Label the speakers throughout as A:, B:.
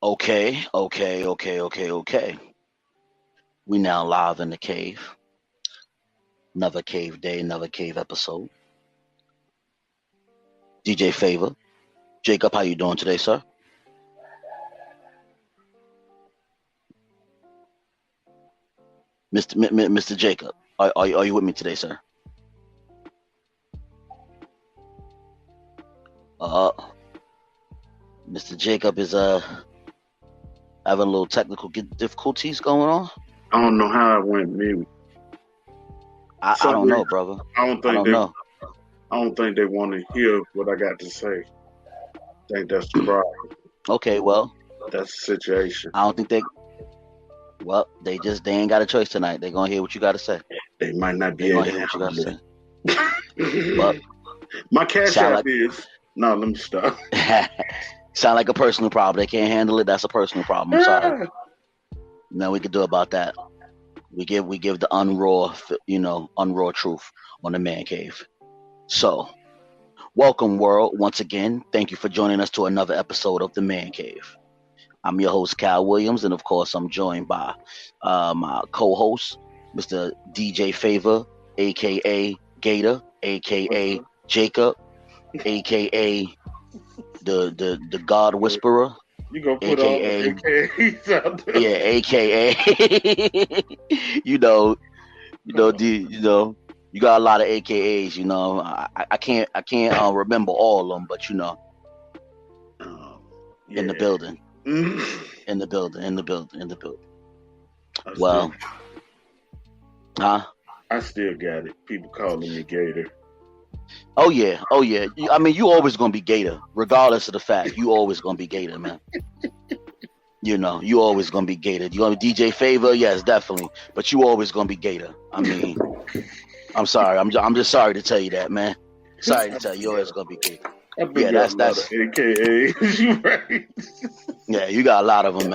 A: Okay. We now live in the cave. Another cave day, another cave episode. DJ Favor. Jacob, how you doing today, sir? Mr. Jacob, are you with me today, sir? Mr. Jacob is having a little technical difficulties going on.
B: I don't know how it went mute.
A: I don't know, brother.
B: I don't think they want to hear what I got to say. I think that's the problem.
A: Okay, well,
B: that's the situation.
A: I don't think they ain't got a choice tonight. They're gonna hear what you got to say.
B: They might not be able to hear what you got to say. But my cash app is no. Let me stop.
A: Sound like a personal problem. They can't handle it. That's a personal problem. I'm sorry. Nothing we can do about that. We give the unraw truth on the man cave. So, welcome world once again. Thank you for joining us to another episode of the Man Cave. I'm your host Cal Williams, and of course I'm joined by my co-host, Mr. DJ Favor, aka Gator, aka Jacob, aka the God Whisperer.
B: You gonna put all the AKAs out there?
A: Yeah, AKA. You got a lot of AKAs. I can't remember all of them, but in the building, in the building. Well,
B: I still got it. People calling me Gator.
A: Oh yeah. I mean, you always gonna be Gator, regardless of the fact. You always gonna be Gator, man. You always gonna be Gator. You gonna be DJ Favor? Yes, definitely. But you always gonna be Gator. I mean, I'm sorry. I'm just sorry to tell you that, man. Sorry to tell you, always gonna be Gator.
B: Yeah, that's AKA. Right.
A: Yeah, you got a lot of them,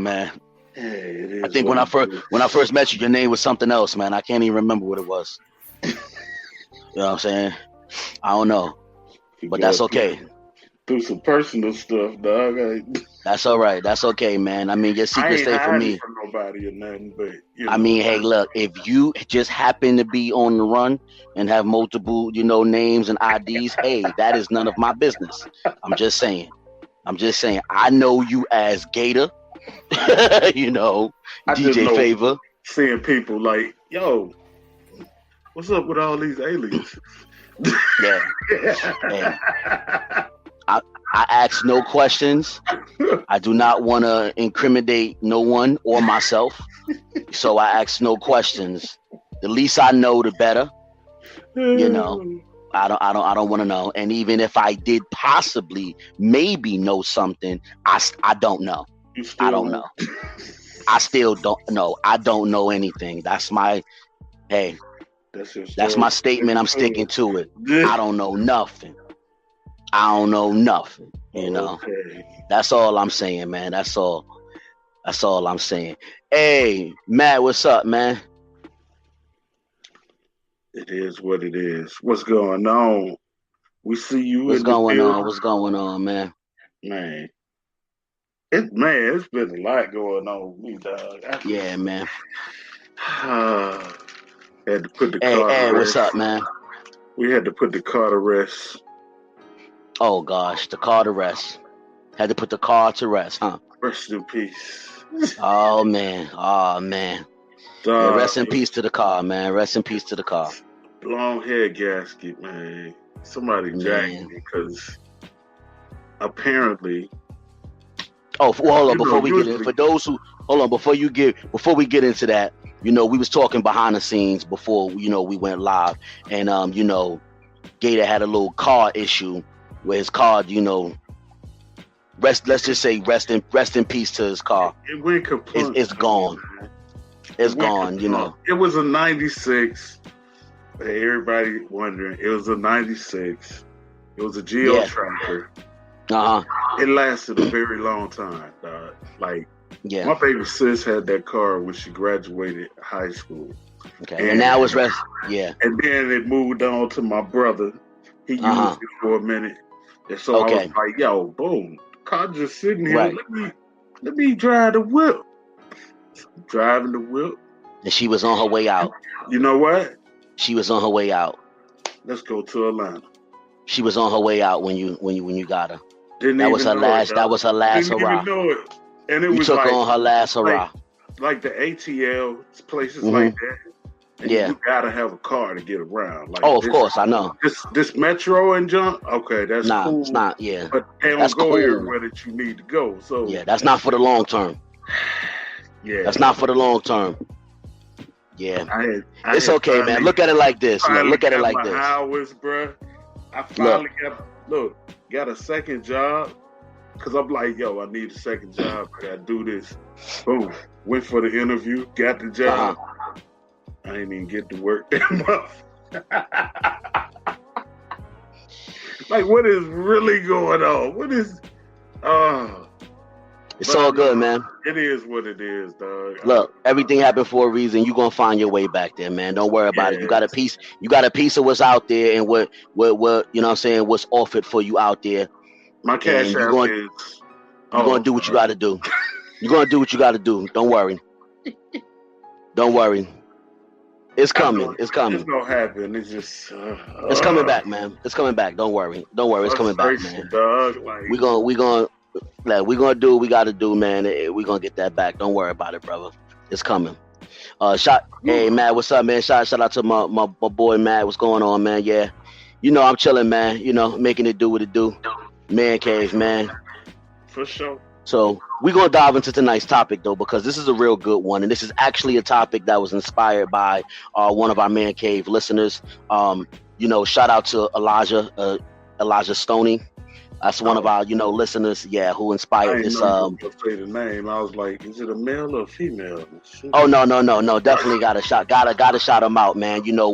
A: man.
B: Hey,
A: I think when I first met you, your name was something else, man. I can't even remember what it was. You know what I'm saying? I don't know, but that's okay.
B: Through some personal stuff, dog.
A: That's all right. That's okay, man. I mean, your secret stay for me.
B: For nobody or nothing, but
A: I mean, hey, look, if you just happen to be on the run and have multiple, names and IDs, hey, that is none of my business. I'm just saying. I know you as Gator. DJ Favor.
B: Seeing people like, yo, what's up with all these aliens?
A: Yeah. Hey. I ask no questions. I do not want to incriminate no one or myself. So I ask no questions. The least I know, the better. I don't want to know. And even if I did possibly maybe know something, I don't know. I don't know. I still don't know. I don't know anything. That's my that's my statement. I'm sticking to it. I don't know nothing. Okay. That's all I'm saying, man. That's all I'm saying. Hey, Matt, what's up, man?
B: It is what it is. What's going on? We see you.
A: What's going on, man?
B: Man. It's been a lot going on with me, dog.
A: Yeah, man.
B: Had to put the car to rest.
A: What's up, man?
B: We had to put the car to rest.
A: Oh gosh, the car to rest. Had to put the car to rest, huh?
B: Rest in peace.
A: Oh man. Yeah, rest in peace to the car, man. Rest in peace to the car.
B: Long head gasket, man. Somebody jacked me because apparently.
A: Oh, well, hold on. Before we get in, for those who before we get into that, we was talking behind the scenes before we went live, and Gator had a little car issue where his car, let's just say rest in peace to his car.
B: It went kaput.
A: It's gone. It's gone.
B: It was a 96. Hey, everybody wondering, it was a 96. It was a Geo Tracker. It lasted a very long time, dog. My baby sis had that car when she graduated high school.
A: Okay, and now it's rest. Yeah.
B: And then it moved on to my brother. He used it for a minute. And so I was like, yo, boom. car just sitting here. Right. Let me drive the whip. Driving the whip.
A: And she was on her way out.
B: You know what?
A: She was on her way out.
B: Let's go to Atlanta.
A: She was on her way out when you got her. That was her last hurrah.
B: Didn't even know it. And it
A: you
B: was
A: took on her last hurrah.
B: Like the ATL, places like that. And you gotta have a car to get around. Like
A: of course, I know.
B: This metro and junk, okay, that's cool.
A: It's not, yeah.
B: But they don't go everywhere that you need to go. So
A: yeah, that's not for the long term.
B: Yeah.
A: That's not for the long term. Yeah. It's okay, man. Look at it like this. Look at it like this.
B: Hours, bro. I finally got a second job. Cause I'm like, yo, I need a second job. I gotta do this. Boom. Went for the interview, got the job. I didn't even get to work that month. Like, what is really going on? What is
A: it's all good, man.
B: It is what it is, dog.
A: Look, everything happened for a reason. You're gonna find your way back there, man. Don't worry about it. You got a piece of what's out there and what you know what I'm saying, what's offered for you out there.
B: My cash app is
A: you're gonna do what you gotta do. You're gonna do what you gotta do. Don't worry. Don't worry. It's coming. It's coming.
B: It's gonna happen. It's just
A: it's coming back, man. It's coming back. Don't worry. Don't worry. It's coming back, man.
B: Dog. Like,
A: we gonna do what we gotta do, man. We gonna get that back. Don't worry about it, brother. It's coming. Hey, Matt, what's up, man? Shout out to my boy, Matt. What's going on, man? Yeah, you know I'm chilling, man. You know, making it do what it do. Man cave, man.
B: For sure.
A: So we're going to dive into tonight's topic, though, because this is a real good one. And this is actually a topic that was inspired by one of our Man Cave listeners. You know, shout out to Elijah Stoney. That's one of our, listeners, who inspired this.
B: Say the name. I was like, is it a male or a female?
A: Oh, no. Definitely gotta shout him out, man. You know,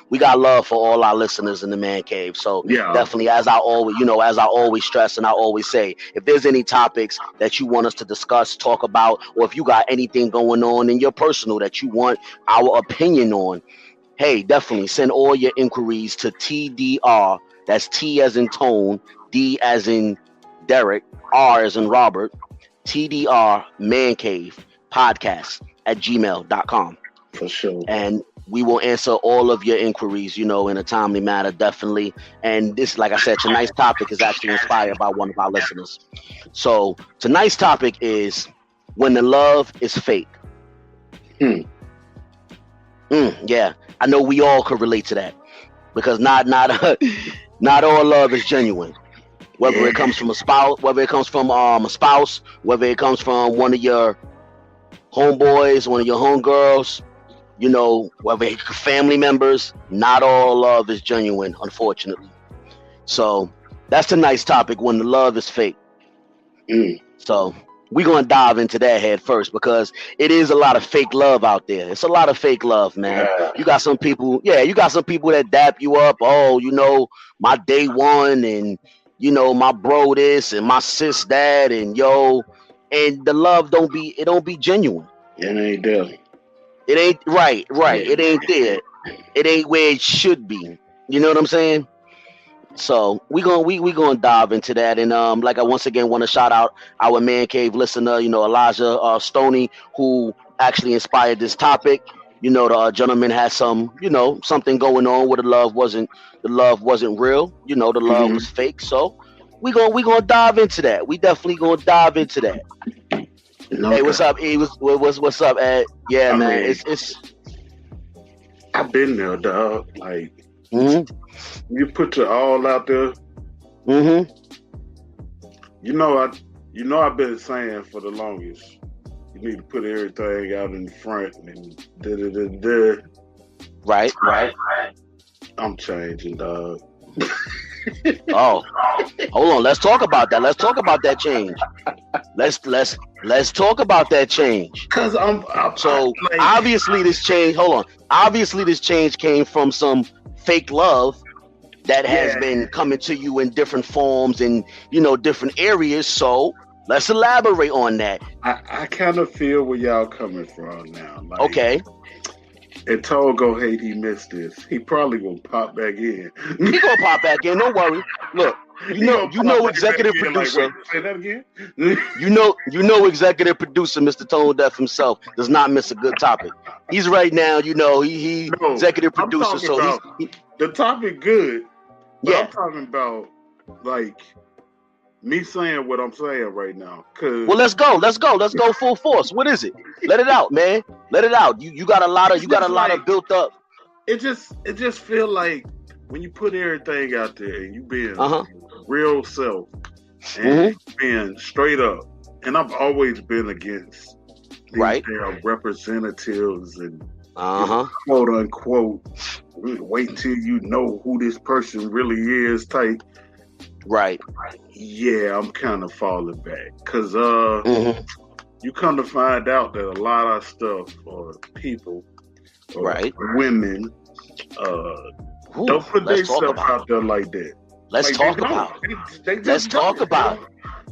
A: we got love for all our listeners in the Man Cave. So definitely, as I always stress and I always say, if there's any topics that you want us to discuss, talk about, or if you got anything going on in your personal that you want our opinion on, hey, definitely send all your inquiries to TDR. That's T as in Tone, D as in Derek, R as in Robert, TDR Man Cave Podcast at gmail.com.
B: For sure.
A: And we will answer all of your inquiries, in a timely manner, definitely. And this, like I said, tonight's topic is actually inspired by one of our listeners. So tonight's topic is when the love is fake. Yeah, I know we all could relate to that because not all love is genuine. Whether it comes from a spouse, whether it comes from whether it comes from one of your homeboys, one of your homegirls, whether it's family members, not all love is genuine, unfortunately. So that's tonight's topic, when the love is fake. So we're going to dive into that head first because it is a lot of fake love out there. It's a lot of fake love, man. You got some people that dap you up. Oh, my day one and, my bro this and my sis that and and the love don't be genuine.
B: It ain't there.
A: It ain't right. It ain't there. It ain't where it should be. You know what I'm saying? So we gonna dive into that, and like I once again want to shout out our Man Cave listener, Elijah Stoney, who actually inspired this topic. The gentleman had some, something going on where the love wasn't real. The love was fake. So we gonna dive into that. We definitely gonna dive into that. Hey, what's up, E? What's up, Ed? Yeah, man. It's.
B: I've been there, dog. Like. You put your all out there. I've been saying for the longest, you need to put everything out in the front and
A: Right.
B: I'm changing, dog.
A: Oh, hold on. Let's talk about that. Let's talk about that change. Let's talk about that change.
B: Cause
A: obviously this change. Hold on. Obviously this change came from some fake love that has been coming to you in different forms and different areas. So let's elaborate on that.
B: I kind of feel where y'all coming from now. Like,
A: okay.
B: And Togo hate he missed this. He probably gonna pop back in.
A: He gonna pop back in. Don't worry. Look, You know, executive producer.
B: Like, say that again.
A: you know, executive producer, Mr. Tone Deaf himself does not miss a good topic. He's right now, he executive producer, so
B: the topic good. But
A: yeah.
B: I'm talking about like me saying what I'm saying right now.
A: Well, let's go full force. What is it? Let it out, man. Let it out. You got a lot of built up.
B: It just feel like when you put everything out there and you being real self and being straight up, and I've always been against these damn representatives and quote unquote wait till you know who this person really is type.
A: Right.
B: Yeah, I'm kind of falling back because you come to find out that a lot of stuff or people or women don't put themselves out there like that.
A: Let's talk about it. Let's talk about it.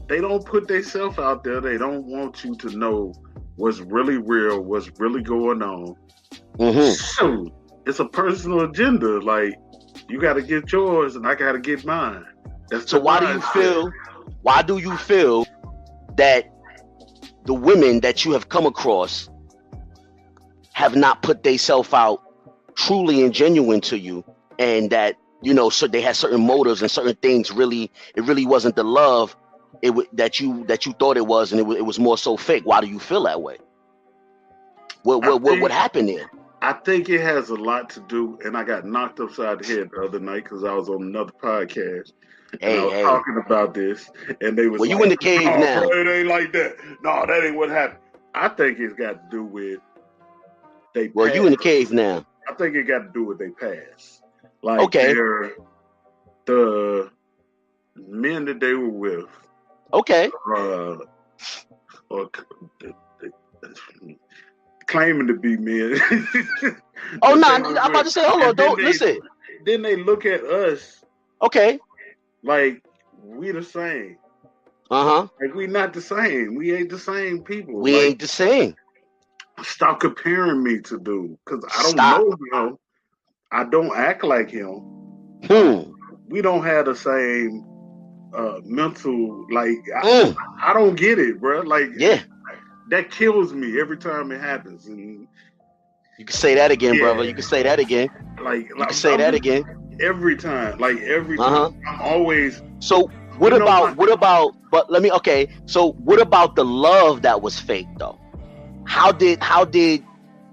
B: They don't put themselves out there. They don't want you to know what's really real, what's really going on. So it's a personal agenda. Like, you got to get yours and I got to get mine.
A: So why do you feel that the women that you have come across have not put themselves out truly and genuine to you, and that, so they had certain motives and certain things it really wasn't the love that you thought it was, and it was more so fake? Why do you feel that way? What happened there?
B: I think it has a lot to do, and I got knocked upside the head the other night because I was on another podcast. And I was talking about this, and they was
A: you in the cave now.
B: Bro, it ain't like that. No, that ain't what happened. I think it's got to do with
A: you in the cave now.
B: I think it got to do with they past. Like, the men that they were with.
A: Okay.
B: Or claiming to be men.
A: Oh, no, I'm about to say, hold on, don't listen.
B: Then they look at us.
A: Okay.
B: Like, we the same. Like, we not the same. We ain't the same people.
A: We ain't the same.
B: Stop comparing me to dude, because I don't know him. I don't act like him. We don't have the same mental, like, I don't get it, bro. Like, that kills me every time it happens. And
A: you can say that again, brother. You can say that again.
B: Like
A: you can say that again.
B: Every time. Like, every time. I'm always.
A: So what about, but let me, so what about the love that was fake though? How did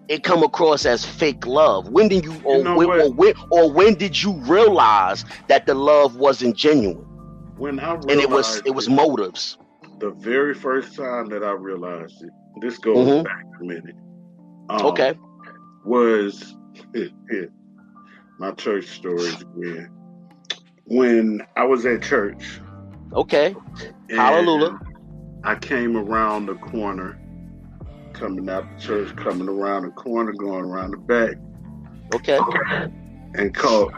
A: it come across as fake love? When did when did you realize that the love wasn't genuine?
B: When I realized,
A: and it was motives.
B: The very first time that I realized it, this goes back a minute. Was my church stories again. When I was at church.
A: Okay. Hallelujah.
B: I came around the corner, coming out the church, coming around the corner, going around the back.
A: Okay.
B: And caught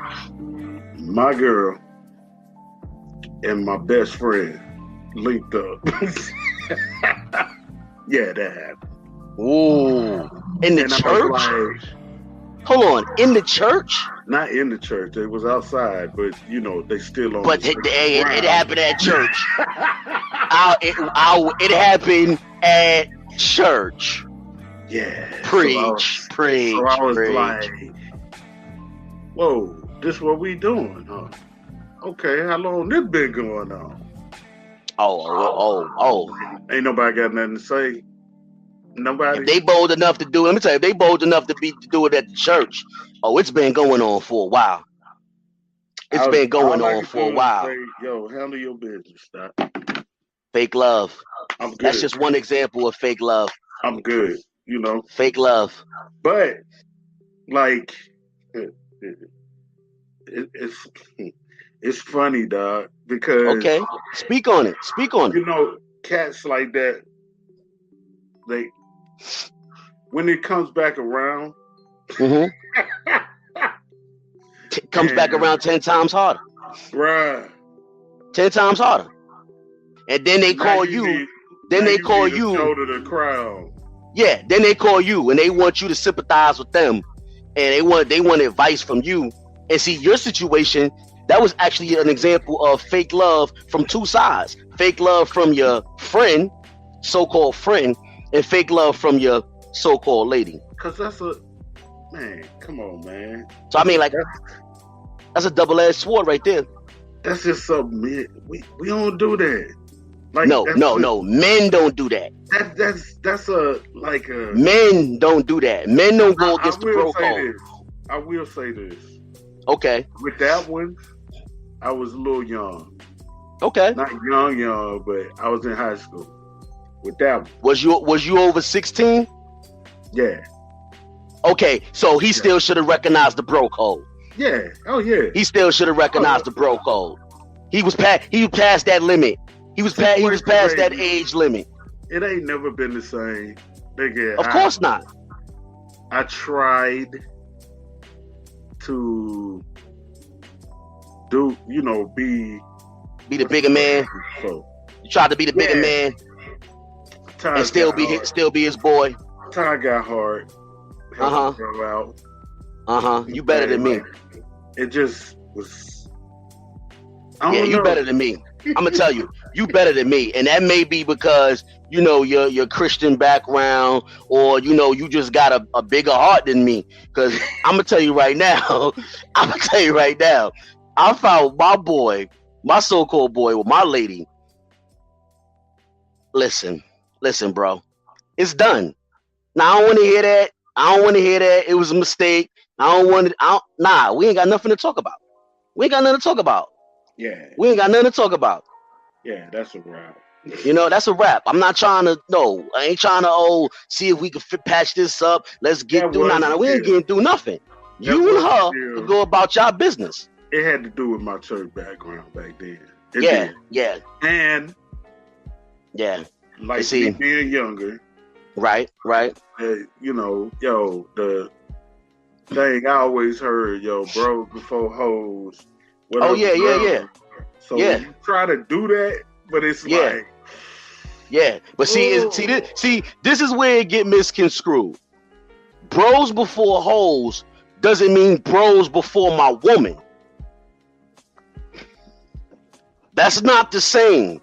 B: my girl and my best friend linked up. Yeah, that happened.
A: Ooh. In the church? Hold on, in the church?
B: Not in the church. It was outside, but they still on.
A: But it happened at church. It happened at church.
B: Yeah.
A: Preach.
B: So I was like, whoa, this what we doing, huh? Okay, how long this been going on?
A: Oh.
B: Ain't nobody got nothing to say. Nobody.
A: If they bold enough to do it, let me tell you, if they bold enough to do it at the church, it's been going on for a while. It's been going on for a while.
B: Say, yo, handle your business. Stop.
A: Fake love.
B: I'm good.
A: That's just one example of fake love.
B: I'm good.
A: Fake love.
B: But like, it's funny, dog, because
A: speak on it.
B: Cats like that. When it comes back around,
A: comes back around 10 times harder.
B: Right.
A: 10 times harder. And then they call you. Then they call you.
B: Shoulder the crowd.
A: Yeah. Then they call you and they want you to sympathize with them, and they want advice from you. And see, your situation that was actually an example of fake love from two sides. Fake love from your friend, so-called friend, and fake love from your so-called lady.
B: Because that's a, man, come on, man.
A: So I mean, like, that's a double-edged sword right there.
B: That's just something, man. We don't do that. Like,
A: no. Men don't do that.
B: That's a, like a...
A: Men don't do that. Men don't go against the bro code.
B: I will say this.
A: Okay.
B: With that one, I was a little young.
A: Okay.
B: Not young, but I was in high school. With that one.
A: Was you over 16?
B: Yeah.
A: Okay, so he still should have recognized the bro code.
B: Yeah. Oh yeah.
A: He still should have recognized the bro code. He was past that limit. He was past that age limit.
B: It ain't never been the same. Nigga,
A: of course not.
B: I tried to do, be
A: the bigger man. So you tried to be the bigger man and still be his boy.
B: Time got hard. Out.
A: You better than me.
B: It just was.
A: You better than me. I'm gonna tell you, you better than me, and that may be because your Christian background, or you just got a bigger heart than me. Because I'm gonna tell you right now, I found my boy, my so-called boy, with my lady. Listen, bro, it's done. Now I don't want to hear that. It was a mistake. We ain't got nothing to talk about. Yeah. We ain't got nothing to talk about.
B: Yeah, that's a wrap.
A: That's a wrap. I ain't trying to see if we can patch this up. Let's get through. No, we ain't getting through nothing. You and her can go about your business.
B: It had to do with my church background back then.
A: Yeah.
B: And like me being younger.
A: Right.
B: The thing I always heard, bros before hoes.
A: Oh yeah.
B: So you try to do that, but it's like,
A: but this is where it get misconstrued. Bros before hoes doesn't mean bros before my woman. That's not the same.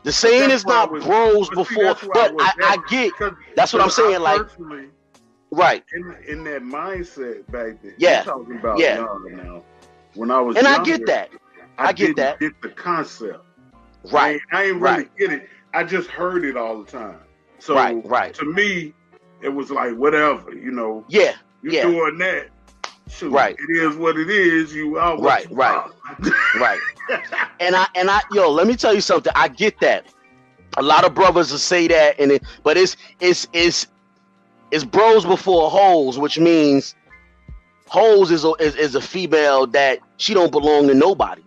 A: The saying is not bros before, but I get. That's what I'm saying. Like, right.
B: In that mindset back then.
A: Yeah.
B: You're talking about now. When I was
A: younger,
B: I
A: get that. I get that.
B: Get the concept.
A: Right.
B: I ain't really get it. I just heard it all the time. So
A: right.
B: To me, it was like whatever,
A: Yeah.
B: You're doing that. Shoot,
A: right.
B: It is what it is.
A: Right. And I let me tell you something. I get that. A lot of brothers will say that, but it's bros before hoes, which means hoes is a female that she don't belong to nobody.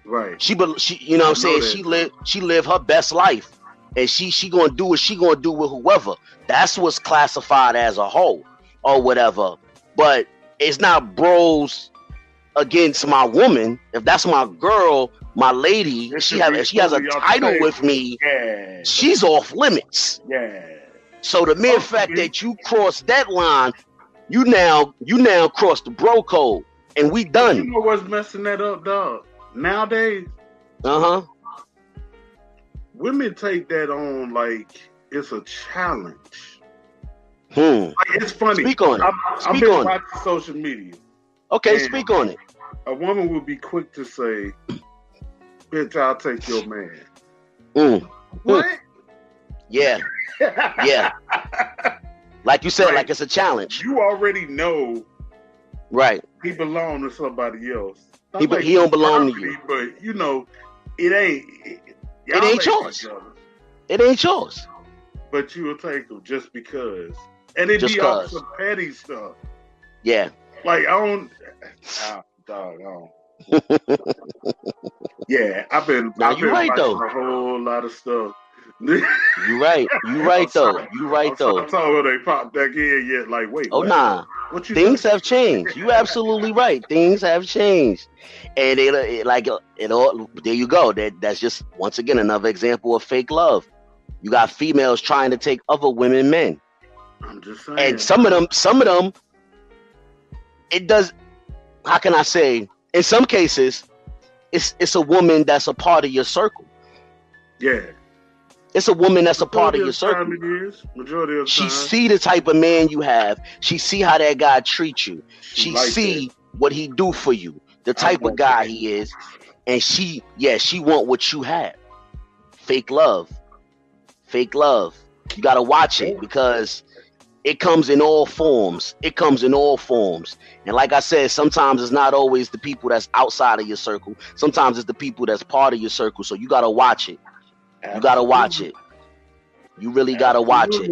B: Right.
A: She you know what I'm saying? She live her best life, and she gonna do what she gonna do with whoever. That's what's classified as a hoe or whatever. But it's not bros against my woman. If that's my girl, my lady, she has a title with me.
B: Yeah.
A: She's off limits.
B: Yeah.
A: So the mere fact that you crossed that line, you now crossed the bro code, and we done.
B: You know what's messing that up, dog? Nowadays, women take that on like it's a challenge. Like, it's funny.
A: Speak on it.
B: I've been watching social media.
A: Okay, speak on it.
B: A woman would be quick to say, "Bitch, I'll take your man." What?
A: Yeah. Like you said, like it's a challenge.
B: You already know.
A: Right.
B: He belongs to somebody else.
A: He don't belong to you.
B: But it ain't.
A: It ain't yours. It ain't yours.
B: But you will take them just because. And it be all some petty stuff.
A: Yeah.
B: Like, I don't. Yeah, I've been watching a whole lot of stuff.
A: You right though.
B: I'm sorry they popped back in yet. Like, wait.
A: Oh, nah. Things have changed. You absolutely right. Things have changed, and it all. There you go. That's just once again another example of fake love. You got females trying to take other women men.
B: I'm just saying.
A: And some of them, it does. How can I say? in some cases, it's a woman that's a part of your circle.
B: Yeah.
A: It's a woman that's a part of your circle.
B: Majority of the
A: she
B: time.
A: See the type of man you have. She see how that guy treats you. She like see what he do for you, the type of guy he is, and she want what you have. Fake love. You gotta watch it because it comes in all forms. And like I said, sometimes it's not always the people that's outside of your circle. Sometimes it's the people that's part of your circle. So you gotta watch it. You gotta watch it. You really gotta watch it.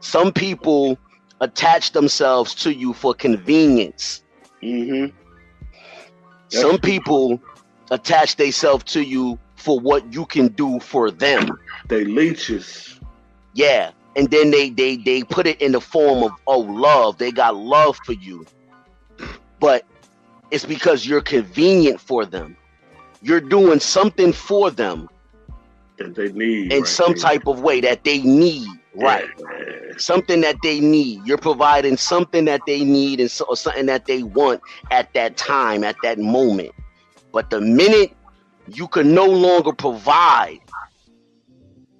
A: Some people attach themselves to you for convenience.
B: Mm-hmm.
A: Some people attach themselves to you for what you can do for them.
B: They leeches.
A: Yeah. And then they put it in the form of love. They got love for you. But it's because you're convenient for them. You're doing something for them.
B: That they need.
A: In some type of way that they need. Right. Yeah. Something that they need. You're providing something that they need or something that they want at that time, at that moment. But the minute you can no longer provide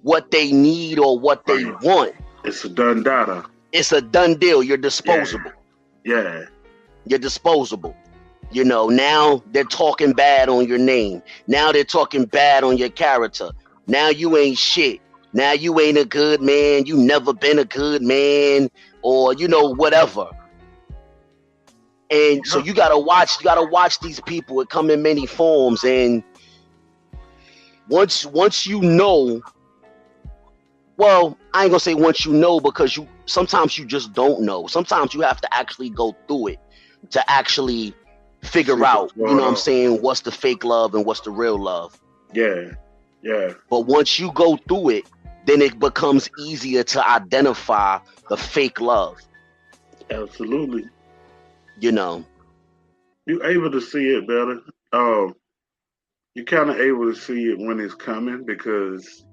A: what they need or what they want,
B: it's a done data.
A: It's a done deal. You're disposable.
B: Yeah.
A: You're disposable. You know, now they're talking bad on your name. Now they're talking bad on your character. Now you ain't shit. Now you ain't a good man. You never been a good man, or whatever. And so you gotta watch these people. It come in many forms, and once you know. Well, I ain't gonna say once you know, because sometimes you just don't know. Sometimes you have to actually go through it to actually figure out, what I'm saying, what's the fake love and what's the real love.
B: Yeah.
A: But once you go through it, then it becomes easier to identify the fake love.
B: Absolutely.
A: You're
B: able to see it better. You're kind of able to see it when it's coming because,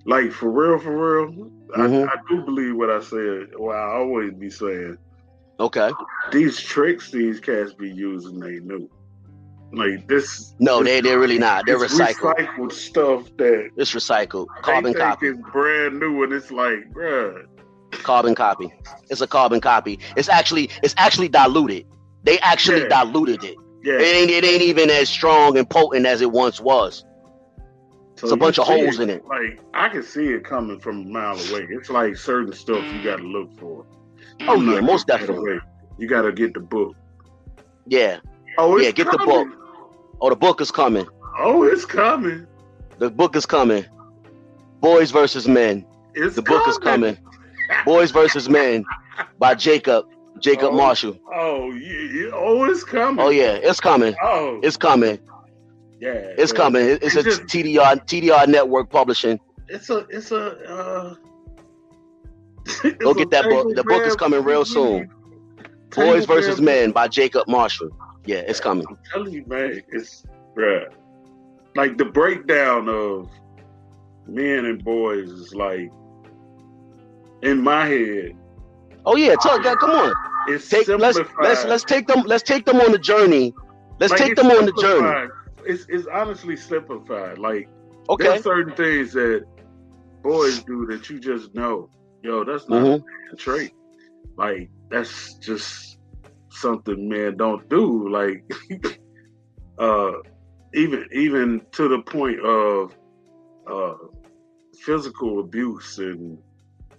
B: like, for real, mm-hmm. I do believe what I said. Well, I always be saying.
A: Okay.
B: These tricks these cats be using, they knew. Like this.
A: No, they're really not. They're recycled.
B: Recycled stuff that.
A: It's recycled. Carbon copy.
B: It's brand new, and it's like, bruh.
A: Carbon copy. It's a carbon copy. It's actually diluted. They actually diluted it.
B: Yeah.
A: It ain't even as strong and potent as it once was. So it's a bunch of holes in it.
B: Like, I can see it coming from a mile away. It's like certain stuff you got to look for.
A: Oh, yeah, most definitely.
B: You got to get the book.
A: Yeah.
B: Oh, it's
A: get
B: coming.
A: The book. Oh, the book is coming.
B: Oh, it's coming.
A: The book is coming. Boys versus Men. The book is coming. Boys versus Men by Jacob Marshall.
B: Oh, yeah. Oh, it's coming.
A: Oh, yeah, it's coming.
B: Oh.
A: It's coming.
B: Yeah,
A: it's coming. It's a TDR Network Publishing.
B: It's
A: Go get that book. The book is coming real soon. Boys versus Men by Jacob Marshall. Yeah, it's coming.
B: I'm telling you, man, it's like the breakdown of men and boys is like in my head.
A: Oh yeah, come on.
B: It's simplified.
A: Let's take them on the journey. Let's take them on the journey.
B: It's honestly simplified. Like,
A: okay,
B: there's certain things that boys do that you just know. Yo, that's not a man trait. Like, that's just something men don't do. Like, even to the point of physical abuse and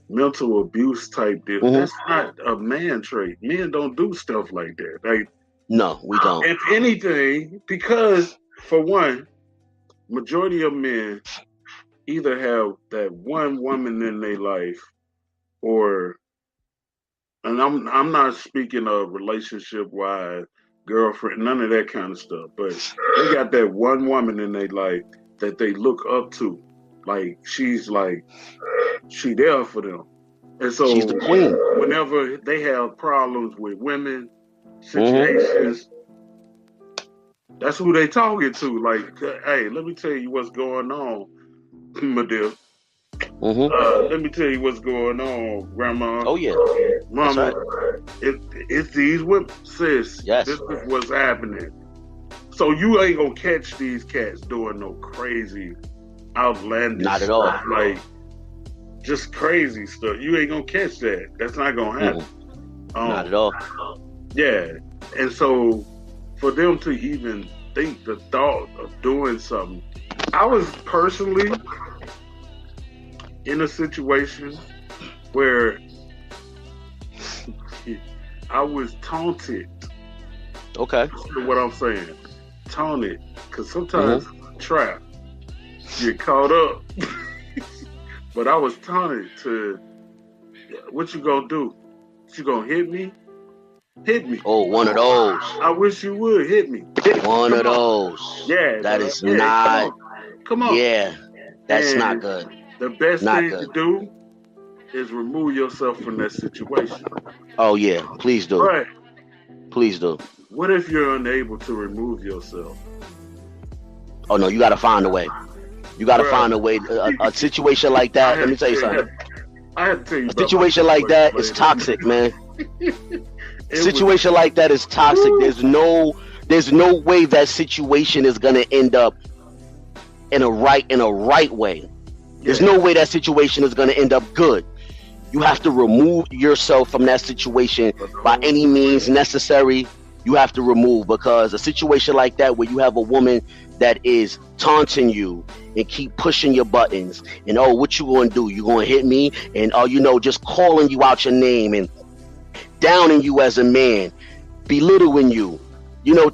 B: mental abuse type deal. That's not a man trait. Men don't do stuff like that. Like,
A: no, we don't.
B: If anything, because for one, majority of men either have that one woman in their life, or, and I'm not speaking of relationship wise, girlfriend, none of that kind of stuff, but they got that one woman in their life that they look up to. Like, she there for them. And so
A: she's the queen.
B: Whenever they have problems with women, situations, that's who they talking to. Like, hey, let me tell you what's going on, my dear. Let me tell you what's going on, Grandma.
A: Oh yeah,
B: Mama. Right. It's these women, sis.
A: Yes.
B: This is what's happening. So you ain't gonna catch these cats doing no crazy, outlandish
A: not at all
B: stuff, like just crazy stuff. You ain't gonna catch that. That's not gonna happen.
A: Not at all.
B: Yeah, and so for them to even think the thought of doing something, I was personally in a situation where I was taunted.
A: Okay.
B: Listen to what I'm saying. Taunted. Because sometimes trap. Get caught up. But I was taunted to, what you gonna do? You gonna hit me? Hit me.
A: Oh, one of those.
B: I wish you would hit me.
A: One of those.
B: Yeah.
A: That is not.
B: Come on.
A: Yeah. That's not good.
B: The best thing to do is remove yourself from that situation.
A: Oh yeah, please do.
B: Right.
A: Please do.
B: What if you're unable to remove yourself?
A: Oh no, you got to find a way. You got to find a way. A situation like that. Let me tell you something.
B: I have to tell you.
A: A situation like that is toxic, man. Situation like that is toxic. There's no way that situation is gonna end up in a right way. There's no way that situation is going to end up good. You have to remove yourself from that situation by any means necessary. You have to remove, because a situation like that where you have a woman that is taunting you and keep pushing your buttons and, oh, what you going to do? You going to hit me? And, oh, just calling you out your name and downing you as a man, belittling you,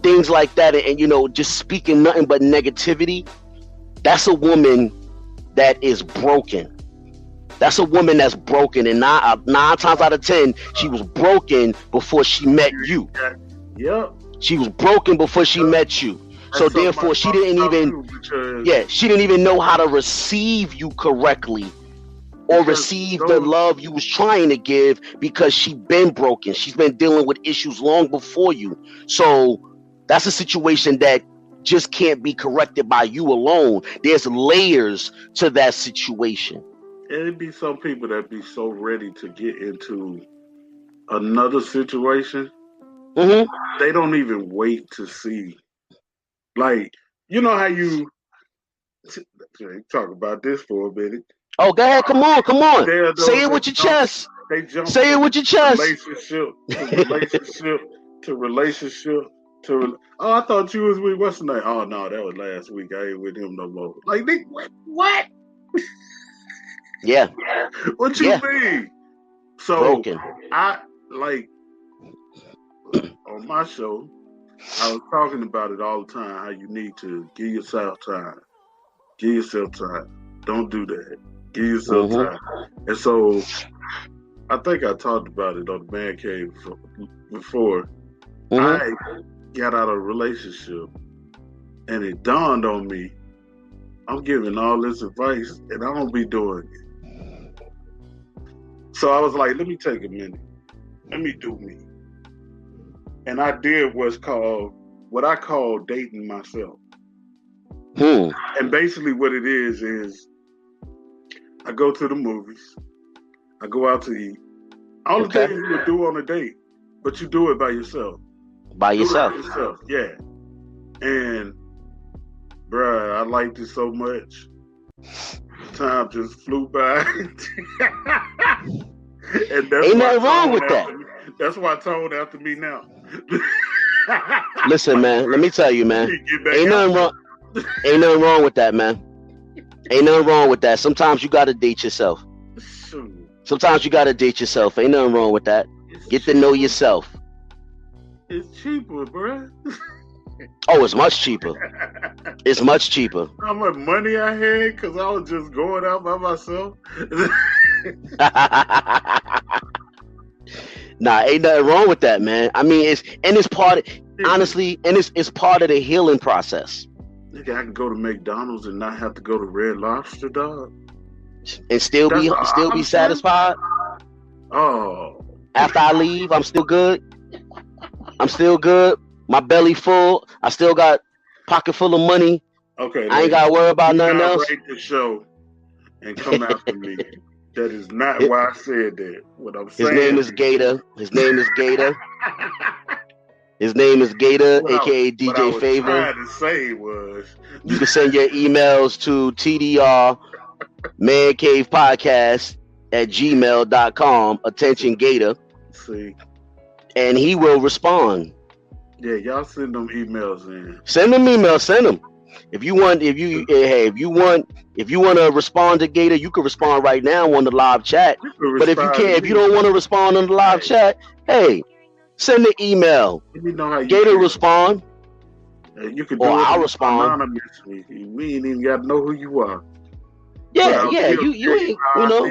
A: things like that. And, just speaking nothing but negativity. That's a woman that is broken. That's a woman that's broken, and 9 times out of 10, she was broken before she met you.
B: Yep.
A: She was broken before she met you. So therefore, she didn't even know how to receive you correctly, or receive the love you was trying to give, because she been broken. She's been dealing with issues long before you. So that's a situation that just can't be corrected by you alone. There's layers to that situation.
B: It'd be some people that be so ready to get into another situation. They don't even wait to see. Like, you know how you talk about this for a minute.
A: Oh, go ahead. Come on. Say it with your chest. Say it with your chest.
B: Relationship to I thought you was with what's the name? Oh no, that was last week. I ain't with him no more. Like, what?
A: Yeah.
B: What you mean? So
A: broken.
B: I like on my show, I was talking about it all the time, how you need to give yourself time. Give yourself time. Don't do that. Give yourself time. And so I think I talked about it on the Man Cave before. I got out of a relationship, and it dawned on me, I'm giving all this advice and I don't be doing it. So I was like, let me take a minute. Let me do me. And I did what I call dating myself. And basically what it is I go to the movies. I go out to eat. All the things you would do on a date, but you do it by yourself.
A: By yourself.
B: Yeah. And, bruh, I liked it so much. Time just flew by. And that's
A: ain't nothing wrong with that.
B: That's why Tone after me now.
A: Listen, man, let me tell you, man. Ain't nothing wrong with that, man. Ain't nothing wrong with that. Sometimes you gotta date yourself. Sometimes you gotta date yourself. Ain't nothing wrong with that. Get to know yourself.
B: It's cheaper, bruh.
A: Oh, it's much cheaper. It's much cheaper.
B: How much money I had because I was just going out by myself.
A: Nah, ain't nothing wrong with that, man. I mean, it's part of, honestly, and it's part of the healing process.
B: Nigga, I can go to McDonald's and not have to go to Red Lobster, dog.
A: And still be satisfied.
B: Oh.
A: After I leave, I'm still good. My belly full. I still got pocket full of money.
B: Okay.
A: I ain't got to worry about nothing else.
B: Rate the show and come after me. That is not why I said that. What I'm saying.
A: His name is Gator. His name is Gator. His name is Gator, aka DJ Favor.
B: What I was trying to say was,
A: you can send your emails to TDR mancavepodcast@gmail.com. Attention, Gator.
B: See.
A: And he will respond.
B: Yeah, y'all send them emails in.
A: Send them emails. Send them. If you want to respond to Gator, you can respond right now on the live chat. But if you can't, if you don't want to respond on the live chat, hey, send the email.
B: You know how
A: Gator respond.
B: You can do
A: or
B: it
A: I'll respond
B: anonymously. We ain't even got to know who you are.
A: Yeah, you ain't, you know.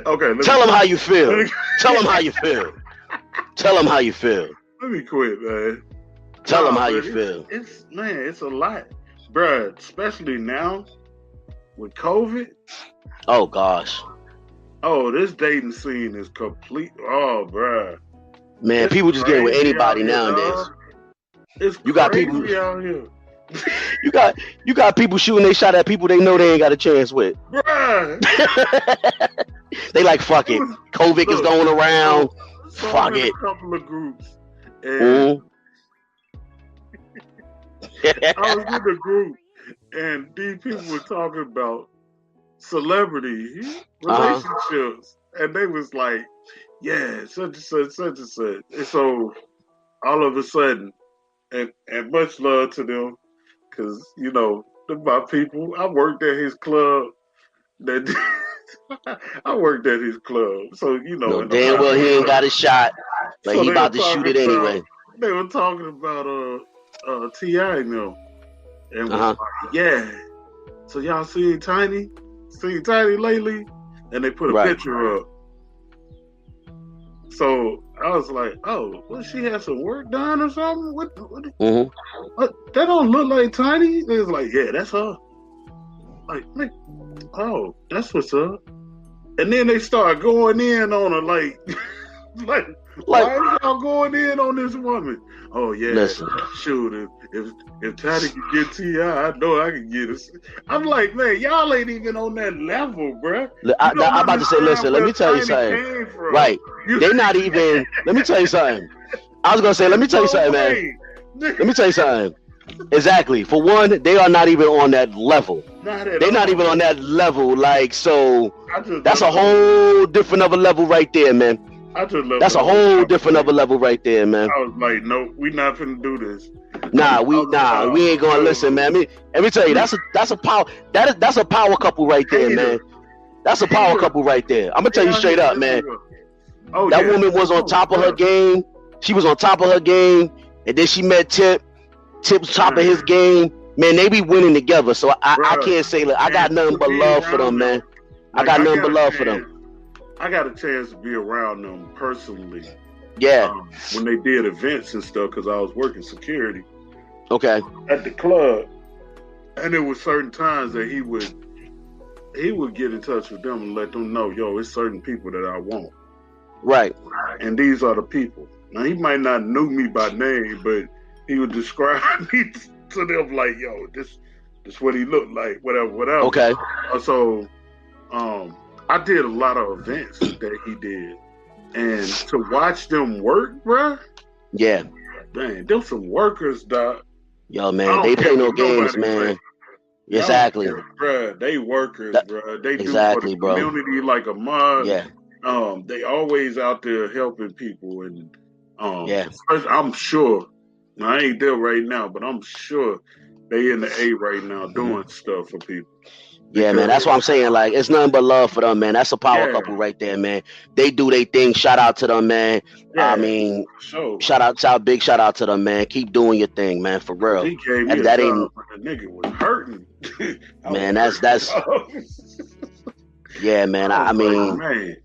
B: Okay.
A: Tell them how you feel. Tell them how you feel. Tell them how you feel.
B: Let me quit, man.
A: Tell them how you feel.
B: It's a lot, bruh. Especially now with COVID.
A: Oh gosh.
B: Oh, this dating scene is complete. Oh, bruh.
A: Man, people just getting with anybody nowadays.
B: You got people out here.
A: you got people shooting they shot at people they know they ain't got a chance with.
B: Bruh.
A: They like, fuck it. COVID is going around. Fuck it.
B: A couple of groups. And I was in a group and these people were talking about celebrity relationships. And they was like, yeah, such and such, such and such. And so all of a sudden, and much love to them, because, you know, they're my people. I worked at his club. I worked at his club. So, you know.
A: No, damn well he ain't got a shot. Like, so he about to shoot it anyway.
B: They were talking about T.I. and them. And was like, yeah. So y'all seen Tiny? Seen Tiny lately? And they put a picture up. So I was like, oh, well, she had some work done or something? What, that don't look like Tiny? They was like, yeah, that's her. Like, oh, that's what's up. And then they start going in on her like why are y'all going in on this woman? Oh yeah, listen. Shoot, if Tiny can get T.I., I know I can get it. I'm like, man, y'all ain't even on that level, bruh.
A: I'm about to say, listen, let me tell you something. Right. They're not even, let me tell you something. I was going to say, let me tell you something, man. Let me tell you something. Exactly. For one, they are not even on that level. They're not even on that level. Like, so that's a whole different of a level right there, man. That's a whole different of a level right there, man.
B: I was like, no, we not finna do this.
A: We ain't gonna listen, man. Let me tell you, that's a power. That's a power couple right there, man. That's a power couple right there. I'm gonna tell you straight up, man. That woman was on top of her game. She was on top of her game, and then she met Tip. Tip's top of his game. Man, they be winning together. So I can't say, look, I got nothing but love for them, man. I got nothing but love for them.
B: I got a chance to be around them personally.
A: Yeah.
B: When they did events and stuff, because I was working security.
A: Okay.
B: At the club, and there were certain times that he would get in touch with them and let them know, yo, it's certain people that I want.
A: Right.
B: And these are the people. Now he might not know me by name, but he would describe me to them like, yo, this what he looked like, whatever.
A: Okay.
B: So, I did a lot of events that he did, and to watch them work, bruh.
A: Yeah.
B: Man, them some workers, dog.
A: Yo, man, they play no games, man. Exactly.
B: Bruh, they workers, bruh. They do
A: exactly,
B: for the community like a mug.
A: Yeah.
B: They always out there helping people, and
A: yeah.
B: I'm sure. Now, I ain't there right now, but I'm sure they in the A right now doing stuff for people.
A: Yeah, man, that's what I'm saying. Like, it's nothing but love for them, man. That's a power couple right there, man. They do their thing. Shout out to them, man. Yeah, I mean, shout out to them, man. Keep doing your thing, man, for real.
B: He gave me that ain't the nigga was hurting.
A: Man, that's yeah, man. I mean, man.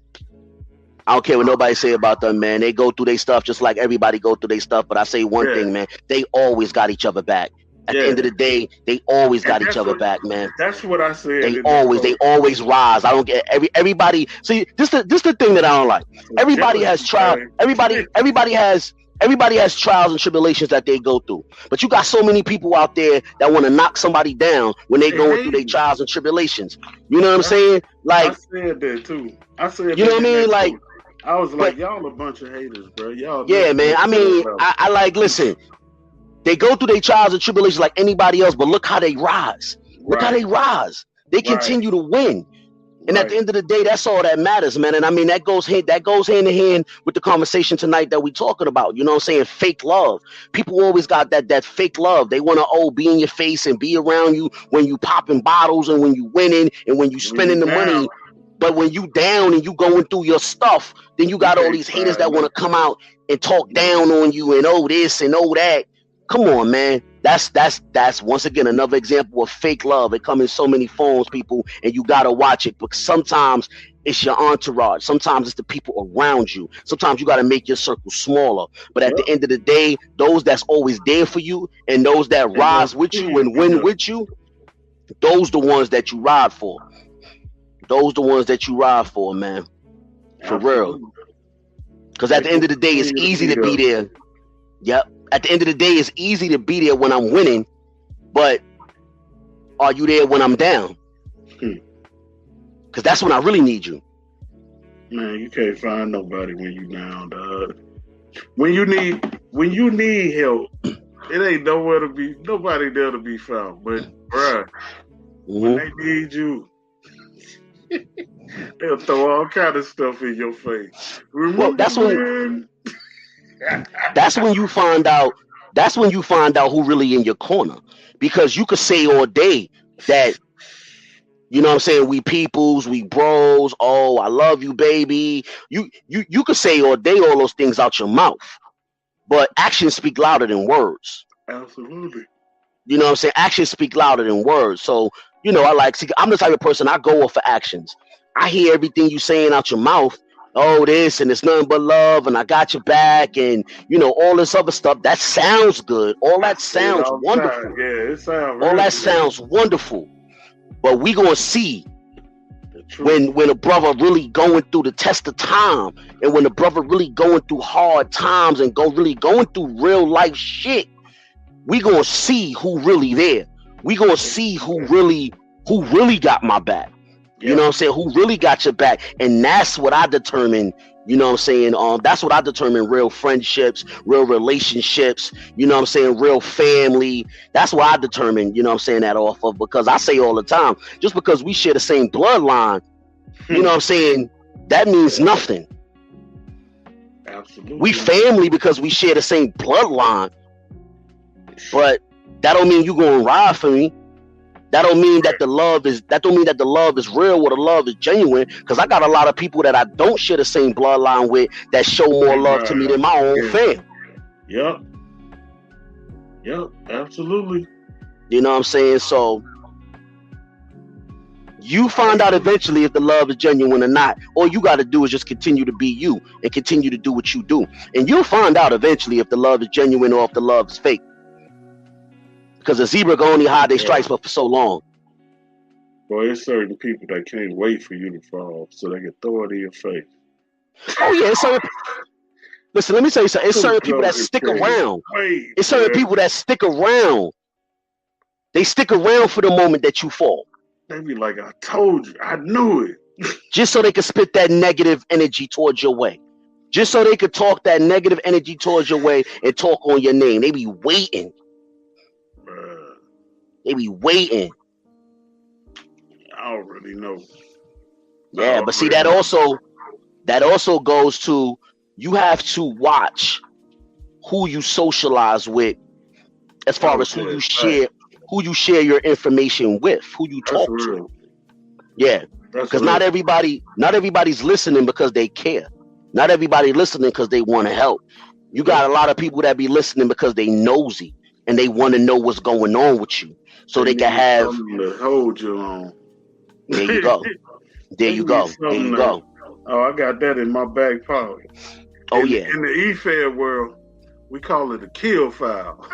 A: I don't care what nobody say about them, man. They go through their stuff just like everybody go through their stuff. But I say one thing, man. They always got each other back. At the end of the day, they always got each other back, man.
B: That's what I said.
A: They always rise. I don't get everybody. See, this the thing that I don't like. Everybody has trial. Everybody has Everybody has trials and tribulations that they go through, but you got so many people out there that want to knock somebody down when they going through their trials and tribulations. You know what I'm saying? Like,
B: I said that too. I said,
A: you know what I mean? Like,
B: I was like, y'all a bunch of haters, bro. Y'all.
A: Yeah, man. I mean, I like, listen. They go through their trials and tribulations like anybody else, but look how they rise. Look how they rise. They continue to win. And at the end of the day, that's all that matters, man. And I mean, that goes hand in hand with the conversation tonight that we talking about. You know what I'm saying? Fake love. People always got that fake love. They want to be in your face and be around you when you popping bottles and when you winning and when you spending the money. But when you down and you going through your stuff, then you got all these haters that want to come out and talk down on you and this and that. Come on, man. That's once again another example of fake love. It comes in so many forms, people, and you gotta watch it. Because sometimes it's your entourage. Sometimes it's the people around you. Sometimes you gotta make your circle smaller. But at the end of the day, those that's always there for you and those that rise with you and win with you, those the ones that you ride for. Those the ones that you ride for, man. For real. Because at the end of the day, it's easy to be there. Yep. At the end of the day, it's easy to be there when I'm winning, but are you there when I'm down? Because that's when I really need you.
B: Man, you can't find nobody when you down, dog. When you need help, it ain't nobody there to be found. But bruh, when they need you, they'll throw all kind of stuff in your face. Remember
A: that's when you find out. That's when you find out who really in your corner, because you could say all day that, you know what I'm saying, we peoples, we bros. Oh, I love you, baby. You could say all day all those things out your mouth, but actions speak louder than words.
B: Absolutely.
A: You know what I'm saying? Actions speak louder than words. So I'm the type of person, I go off for actions. I hear everything you saying out your mouth. Oh, this and it's nothing but love and I got your back and all this other stuff. That sounds good. All that sounds wonderful.
B: Yeah, it sounds.
A: All that sounds wonderful. But we gonna see when a brother really going through the test of time, and when a brother really going through hard times and really going through real life shit. We gonna see who really there. We gonna see who really got my back. You know what I'm saying? Who really got your back? And that's what I determine, you know what I'm saying? That's what I determine real friendships, real relationships, you know what I'm saying? Real family. That's what I determine, you know what I'm saying, that off of, because I say all the time, just because we share the same bloodline, you know what I'm saying, that means nothing.
B: Absolutely.
A: We family because we share the same bloodline, but that don't mean you gonna ride for me. That don't mean that the love is real or the love is genuine, because I got a lot of people that I don't share the same bloodline with that show more love to me than my own fam.
B: Yep, absolutely.
A: You know what I'm saying? So you find out eventually if the love is genuine or not. All you got to do is just continue to be you and continue to do what you do. And you'll find out eventually if the love is genuine or if the love is fake. Because a zebra can only hide their stripes for so long.
B: Boy, there's certain people that can't wait for you to fall so they can throw it in your face.
A: Oh, yeah. Listen, let me tell you something. It's certain people that stick around. It's certain people that stick around. They stick around for the moment that you fall.
B: They be like, I told you. I knew it.
A: Just so they could spit that negative energy towards your way. Just so they could talk that negative energy towards your way and talk on your name. They be waiting. They be waiting.
B: I already know.
A: Yeah, but see, that also goes to, you have to watch who you socialize with, as far as who you share your information with, who you talk to. Yeah, because not everybody's listening because they care. Not everybody listening because they want to help. You got a lot of people that be listening because they nosy and they want to know what's going on with you. So they can have
B: to hold you on.
A: There you go. There you go. There you go.
B: Oh, I got that in my back pocket.
A: Oh,
B: in,
A: yeah.
B: In the E-Fed world, we call it a kill file.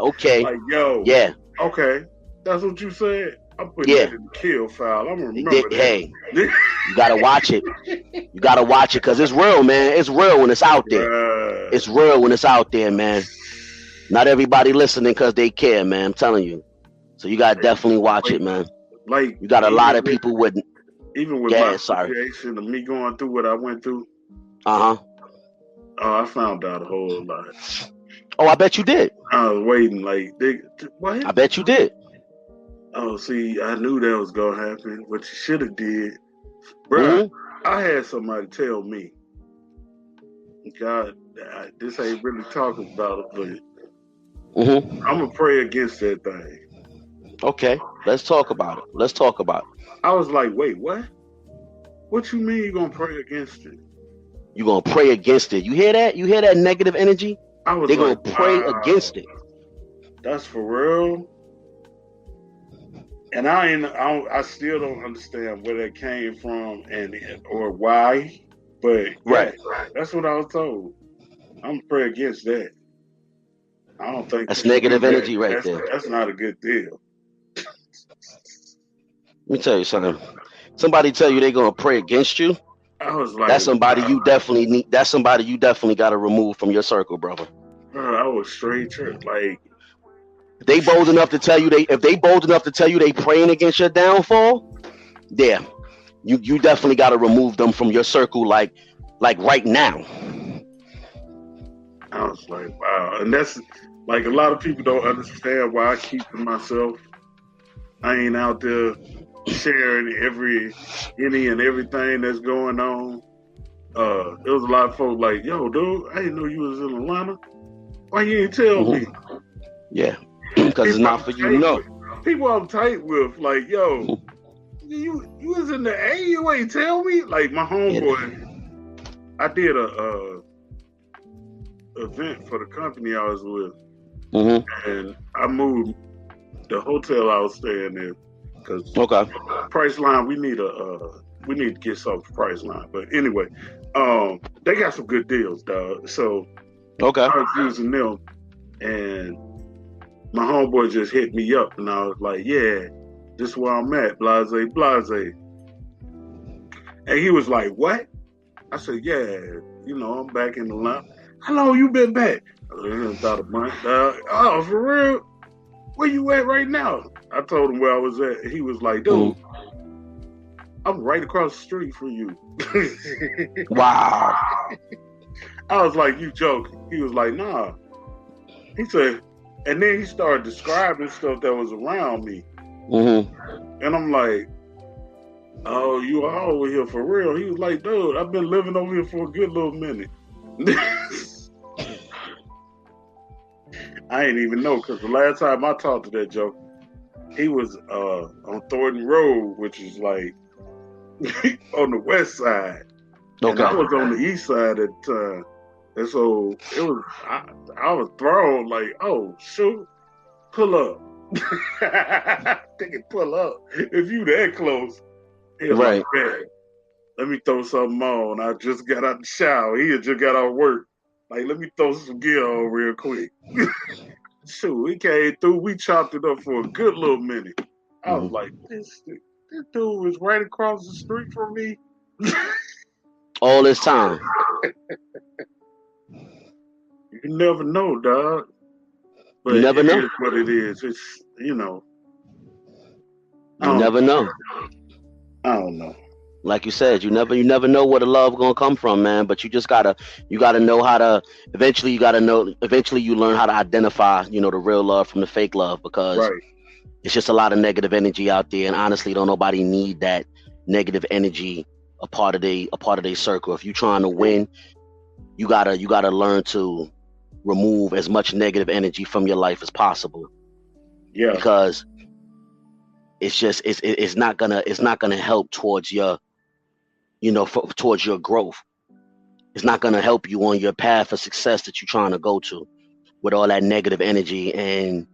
A: Okay.
B: Like, yo.
A: Yeah.
B: Okay. That's what you said. I'm putting that in the kill file. I'm gonna remember that.
A: Hey, you gotta watch it. You gotta watch it because it's real, man. It's real when it's out there. It's real when it's out there, man. Not everybody listening because they care, man. I'm telling you. So you gotta definitely watch it, man.
B: Like
A: you got a lot of people with.
B: Even with my situation of me going through what I went through.
A: Oh,
B: I found out a whole lot.
A: Oh, I bet you did.
B: I was waiting, like, what?
A: I bet you did.
B: Oh, see, I knew that was gonna happen. What you should have did, bro. I had somebody tell me, God, this ain't really talking about it, but I'm gonna pray against that thing.
A: Okay, let's talk about it.
B: I was like, wait, what? What you mean you gonna pray against it?
A: You gonna pray against it? You hear that? You hear that negative energy? They're gonna pray against it.
B: That's for real. And I still don't understand where that came from or why. But
A: right,
B: that's what I was told. I'm gonna pray against that. I don't think
A: that's negative energy right there.
B: That's not a good deal.
A: Let me tell you something. Somebody tell you they're gonna pray against you.
B: I was like,
A: that's somebody you definitely need. That's somebody you definitely got to remove from your circle, brother.
B: Bro, I was straight like.
A: If they bold enough to tell you they praying against your downfall, yeah, you definitely got to remove them from your circle, like right now.
B: I was like, wow, and that's like a lot of people don't understand why I keep to myself. I ain't out there sharing any and everything that's going on. There was a lot of folks like, yo, dude, I didn't know you was in Atlanta. Why you ain't tell me?
A: Yeah, because it's not for you to know.
B: People I'm tight with, like, yo, you was in the A, you ain't tell me? Like, my homeboy, I did a event for the company I was with, and I moved the hotel I was staying in. Cause Priceline, we need to get something for Priceline. But anyway, they got some good deals, dog. So I was using them, and my homeboy just hit me up, and I was like, "Yeah, this is where I'm at, blase, blase." And he was like, "What?" I said, "Yeah, I'm back in the line." How long you been back? About a month. Oh, for real? Where you at right now? I told him where I was at. He was like, dude, I'm right across the street from you.
A: Wow.
B: I was like, you joking. He was like, nah. He said, and then he started describing stuff that was around me. And I'm like, oh, you are over here for real? He was like, dude, I've been living over here for a good little minute. I ain't even know, because the last time I talked to that joke, he was on Thornton Road, which is like on the west side. And I was on the east side at the time. And so it was, I was thrown like, oh, shoot, pull up. Thinking pull up. If you that close. He was like, man, let me throw something on. I just got out the shower. He had just got out of work. Like, let me throw some gear on real quick. Shoot, he came through. We chopped it up for a good little minute. I was like, this dude was right across the street from me.
A: All this time.
B: You never know, dog. But
A: you never know.
B: It is what it is. It's,
A: You never know.
B: I don't know.
A: Like you said, you never know where the love gonna come from, man. But you gotta know how to. Eventually, you learn how to identify, the real love from the fake love, because it's just a lot of negative energy out there, and honestly, don't nobody need that negative energy a part of their circle. If you're trying to win, you gotta learn to remove as much negative energy from your life as possible. Yeah, because it's not gonna help towards your. Towards your growth. It's not going to help you on your path of success that you're trying to go to with all that negative energy. And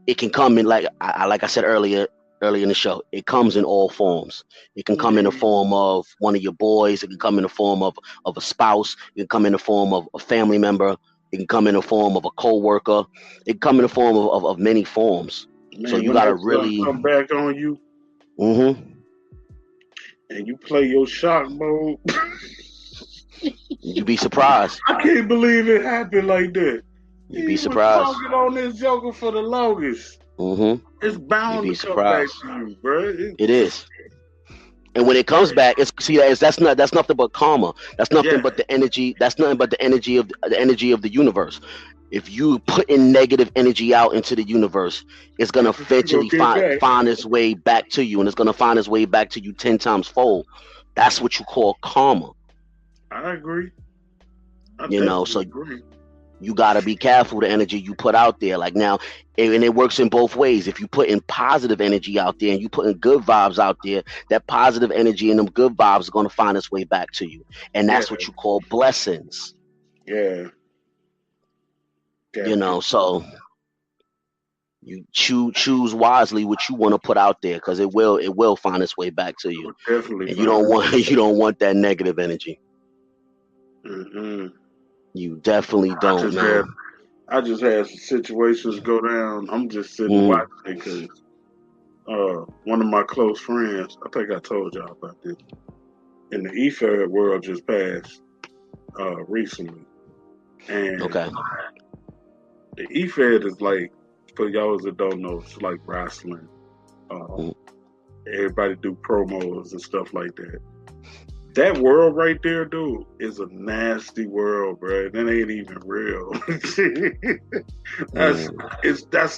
A: it can come in, like I said earlier in the show, it comes in all forms. It can come in the form of one of your boys. It can come in the form of a spouse. It can come in the form of a family member. It can come in the form of a co-worker. It can come in the form of many forms.
B: Man,
A: so you got to really
B: come back on you.
A: Mm-hmm.
B: And you play your shock mode.
A: You'd be surprised.
B: I can't believe it happened like that.
A: You'd be surprised.
B: Was talking on this Joker for the longest.
A: Mm-hmm.
B: It's bound to come back to you, bro.
A: It is. And when it comes back, that's nothing but karma. That's nothing but the energy. That's nothing but the energy of the universe. If you put in negative energy out into the universe, it's gonna eventually find its way back to you, and it's gonna find its way back to you 10 times fold. That's what you call karma.
B: I agree.
A: So you gotta be careful the energy you put out there. Like now, and it works in both ways. If you put in positive energy out there and you put in good vibes out there, that positive energy and them good vibes are gonna find its way back to you, and that's what you call blessings.
B: Yeah.
A: So you choose wisely what you want to put out there, because it will find its way back to you.
B: Definitely.
A: And you don't want that negative energy.
B: Mm-hmm.
A: You definitely don't, man.
B: I just had some situations go down. I'm just sitting watching it because one of my close friends, I think I told y'all about this, in the EFED world just passed recently. And the EFED is like, for y'all that don't know, it's like wrestling. Everybody do promos and stuff like that. That world right there, dude, is a nasty world, bro. That ain't even real. That's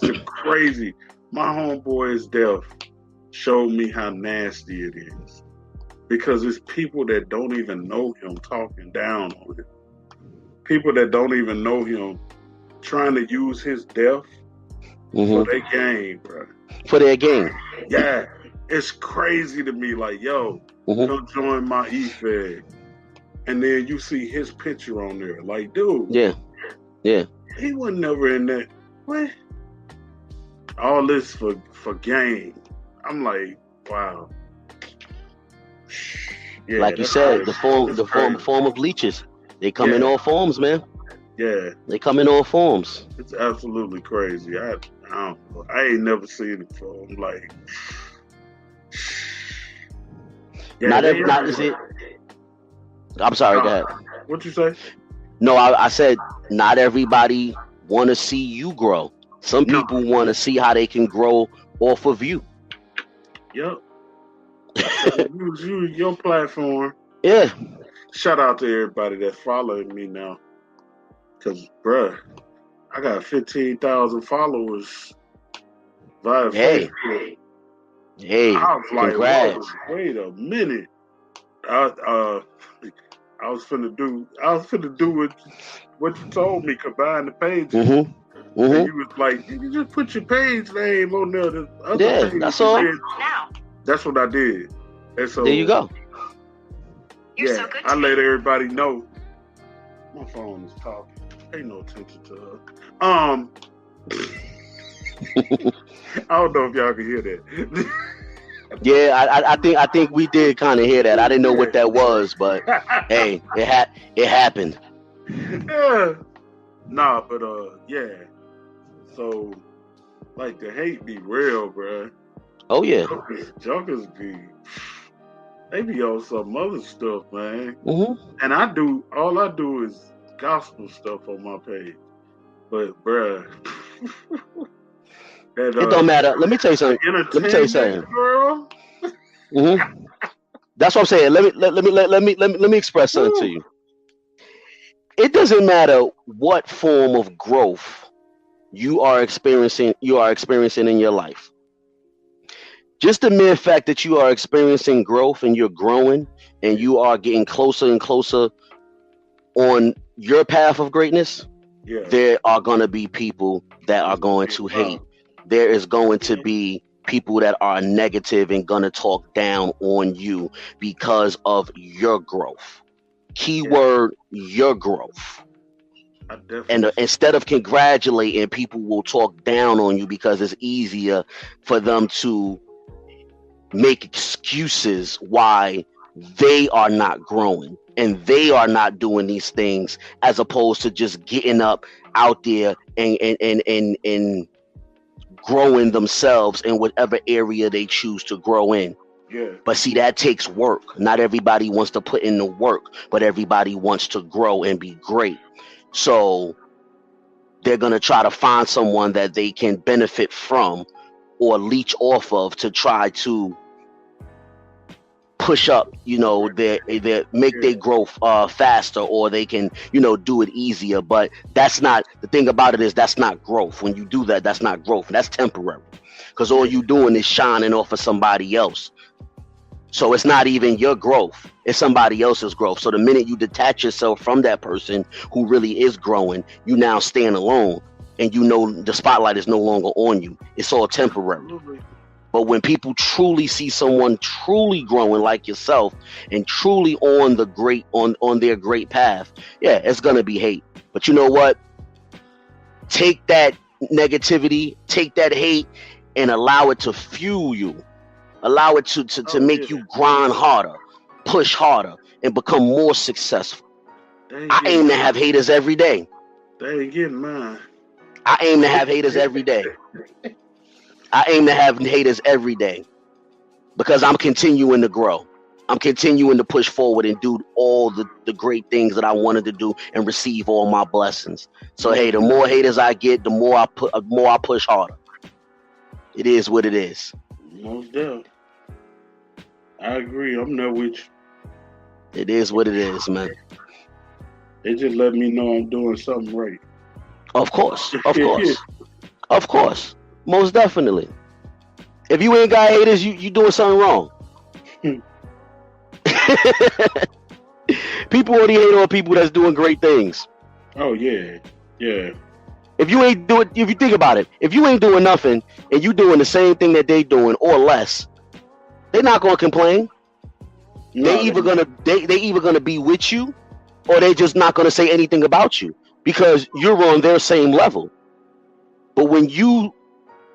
B: the crazy. My homeboy's death showed me how nasty it is, because it's people that don't even know him talking down on him. People that don't even know him trying to use his death for their game, bro.
A: For their game.
B: Yeah. It's crazy to me. Like, yo, come join my EFED. And then you see his picture on there. Like, dude.
A: Yeah.
B: He wasn't never in that. What? All this for game. I'm like, wow.
A: Yeah, like you said, the form of leeches. They come in all forms, man.
B: Yeah.
A: They come in all forms.
B: It's absolutely crazy. I ain't never seen it before. I'm like,
A: I'm sorry, go ahead.
B: What you say?
A: No, I said not everybody want to see you grow. Some people want to see how they can grow off of you.
B: Yep. Use your platform.
A: Yeah.
B: Shout out to everybody that's following me now. Because, bruh, I got 15,000 followers via Facebook.
A: Hey,
B: I was like,
A: congrats.
B: Wait a minute. I was finna do what you told me, combine the pages. And you was like, you just put your page name on there. The other page
A: that's all.
B: That's what I did. And so
A: there you go.
B: You're so good. I let everybody know. My phone is talking. Pay no attention to her. I don't know if y'all can hear that.
A: Yeah, I think we did kind of hear that. I didn't know what that was, but hey, it happened.
B: Yeah. Nah, but yeah. So, like, the hate be real, bro.
A: Oh yeah.
B: Jokers they be on some other stuff, man. And all I do is gospel stuff on my page. But, bruh.
A: It don't matter. Let me tell you something.
B: Girl.
A: That's what I'm saying. Let me express something to you. It doesn't matter what form of growth you are experiencing in your life. Just the mere fact that you are experiencing growth and you're growing and you are getting closer and closer on your path of greatness, there are going to be people that are going to hate. There is going to be people that are negative and going to talk down on you because of your growth. Keyword, your growth. And instead of congratulating, people will talk down on you because it's easier for them to make excuses why they are not growing and they are not doing these things, as opposed to just getting up out there and growing themselves in whatever area they choose to grow in.
B: Yeah.
A: But see, that takes work. Not everybody wants to put in the work, but everybody wants to grow and be great. So they're going to try to find someone that they can benefit from or leech off of to try to push up, their make their growth faster, or they can, do it easier. But that's not the thing about it. Is that's not growth. When you do that, that's not growth. That's temporary, because all you doing is shining off of somebody else. So it's not even your growth, it's somebody else's growth. So the minute you detach yourself from that person who really is growing, you now stand alone, and the spotlight is no longer on you. It's all temporary. But when people truly see someone truly growing like yourself and truly on their great path, yeah, it's gonna be hate. But you know what? Take that negativity, take that hate, and allow it to fuel you. Allow it to make you grind harder, push harder, and become more successful. I aim to have haters every day.
B: They ain't getting mine.
A: I aim to have haters every day. I aim to have haters every day, because I'm continuing to grow. I'm continuing to push forward and do all the great things that I wanted to do and receive all my blessings. So hey, the more haters I get, the more I push harder. It is what it is.
B: Most definitely. I agree. I'm there with you.
A: It is what it is, man.
B: They just let me know I'm doing something right.
A: Of course. Of course. Most definitely. If you ain't got haters, you doing something wrong. People only hate on people that's doing great things.
B: Oh yeah. Yeah.
A: If you think about it, if you ain't doing nothing and you doing the same thing that they doing or less, they're not gonna complain. No, they either gonna be with you, or they just not gonna say anything about you because you're on their same level. But when you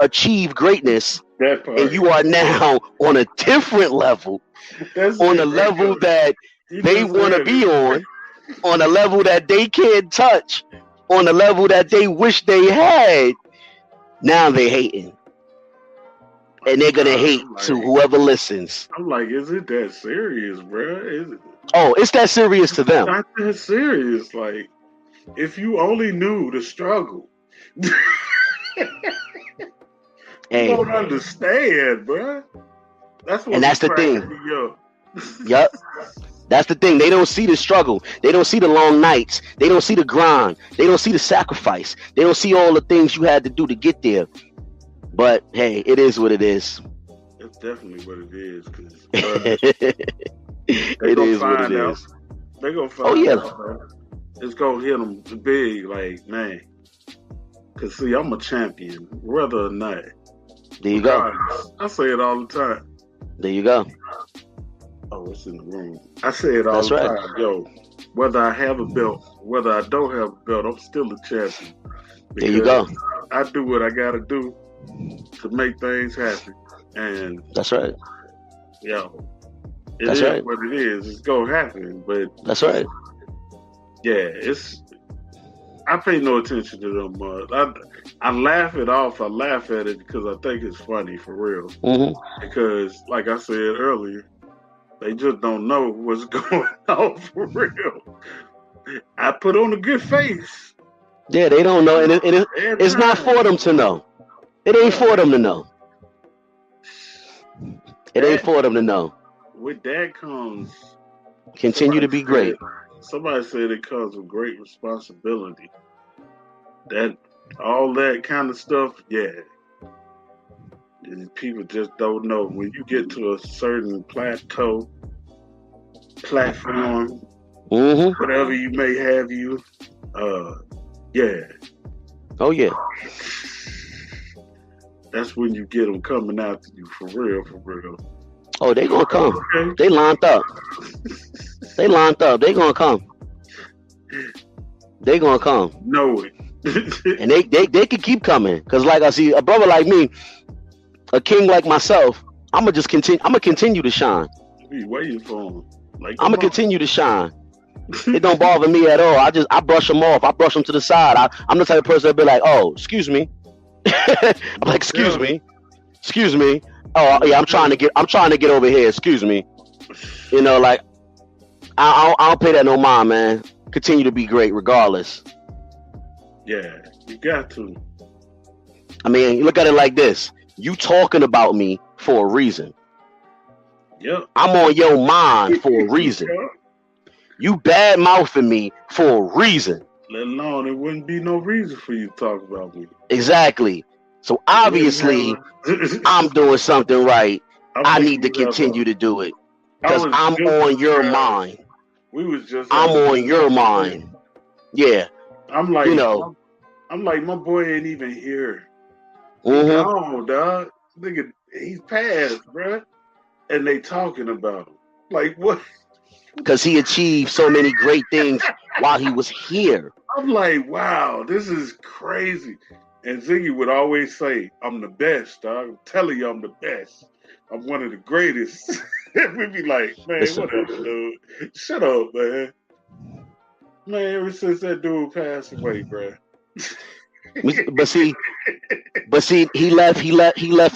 A: achieve greatness and you are now on a different level, on a level that they want to be on a level that they can't touch, on a level that they wish they had, now they're hating. And they're going to hate to whoever listens.
B: I'm like, is it that serious, bro? Is it?
A: Oh, it's that serious to them.
B: Not that serious. Like, if you only knew the struggle.
A: Hey,
B: you don't understand, bro. That's
A: the thing. Yep. That's the thing. They don't see the struggle. They don't see the long nights. They don't see the grind. They don't see the sacrifice. They don't see all the things you had to do to get there. But hey, it is what it is.
B: It's definitely what it is. Cause,
A: it is what it is.
B: They're going to find out, bro. It's going to hit them big, like, man. Because, see, I'm a champion, whether or not.
A: There you go.
B: I say it all the time.
A: There you go.
B: Oh, it's in the room. I say it all the time. Yo, whether I have a belt, whether I don't have a belt, I'm still a champion.
A: There you go.
B: I do what I got to do to make things happen. And
A: that's right.
B: Yo, it is what it is. It's going to happen. But
A: that's right.
B: Yeah, I pay no attention to them. I laugh it off. I laugh at it because I think it's funny for real.
A: Mm-hmm.
B: Because, like I said earlier, they just don't know what's going on for real. I put on a good face.
A: Yeah, they don't know, and it's not for them to know. It ain't for them to know. It ain't for them to know.
B: With that comes...
A: Continue to be great.
B: Somebody said it comes with great responsibility. That all that kind of stuff, yeah. People just don't know. When you get to a certain platform, whatever you may have yeah.
A: Oh, yeah.
B: That's when you get them coming after you for real, for real.
A: Oh, they gonna come. Okay. They lined up. They gonna come. They gonna come.
B: Know it.
A: And they can keep coming. Cause like I see a brother like me, a king like myself, I'm gonna continue to shine.
B: Be waiting for him. Like,
A: I'm gonna continue to shine. It don't bother me at all. I brush them off. I brush them to the side. I'm the type of person that be like, oh, excuse me.
C: I'm like, excuse me. Oh yeah, I'm trying to get over here. Excuse me. You know, like I don't pay that no mind, man. Continue to be great regardless.
B: Yeah, you got to.
C: I mean, you look at it like this. You talking about me for a reason.
B: Yep.
C: I'm on your mind for a reason. You bad mouthing me for a reason.
B: Let alone it wouldn't be no reason for you to talk about me.
C: Exactly. So obviously, I'm doing something right. I need to continue to do it because I'm on your mind.
B: We was just.
C: I'm on your mind. Yeah.
B: I'm like, you know. I'm like, my boy ain't even here. No, dog. Nigga, he's passed, bruh. And they talking about him. Like, what?
C: Because he achieved so many great things while he was here.
B: I'm like, wow, this is crazy. And Ziggy would always say, I'm the best, dog. I'm telling you I'm the best. I'm one of the greatest. We'd be like, man, whatever, dude. Shut up, man. Man, ever since that dude passed away, bruh.
C: But see, he left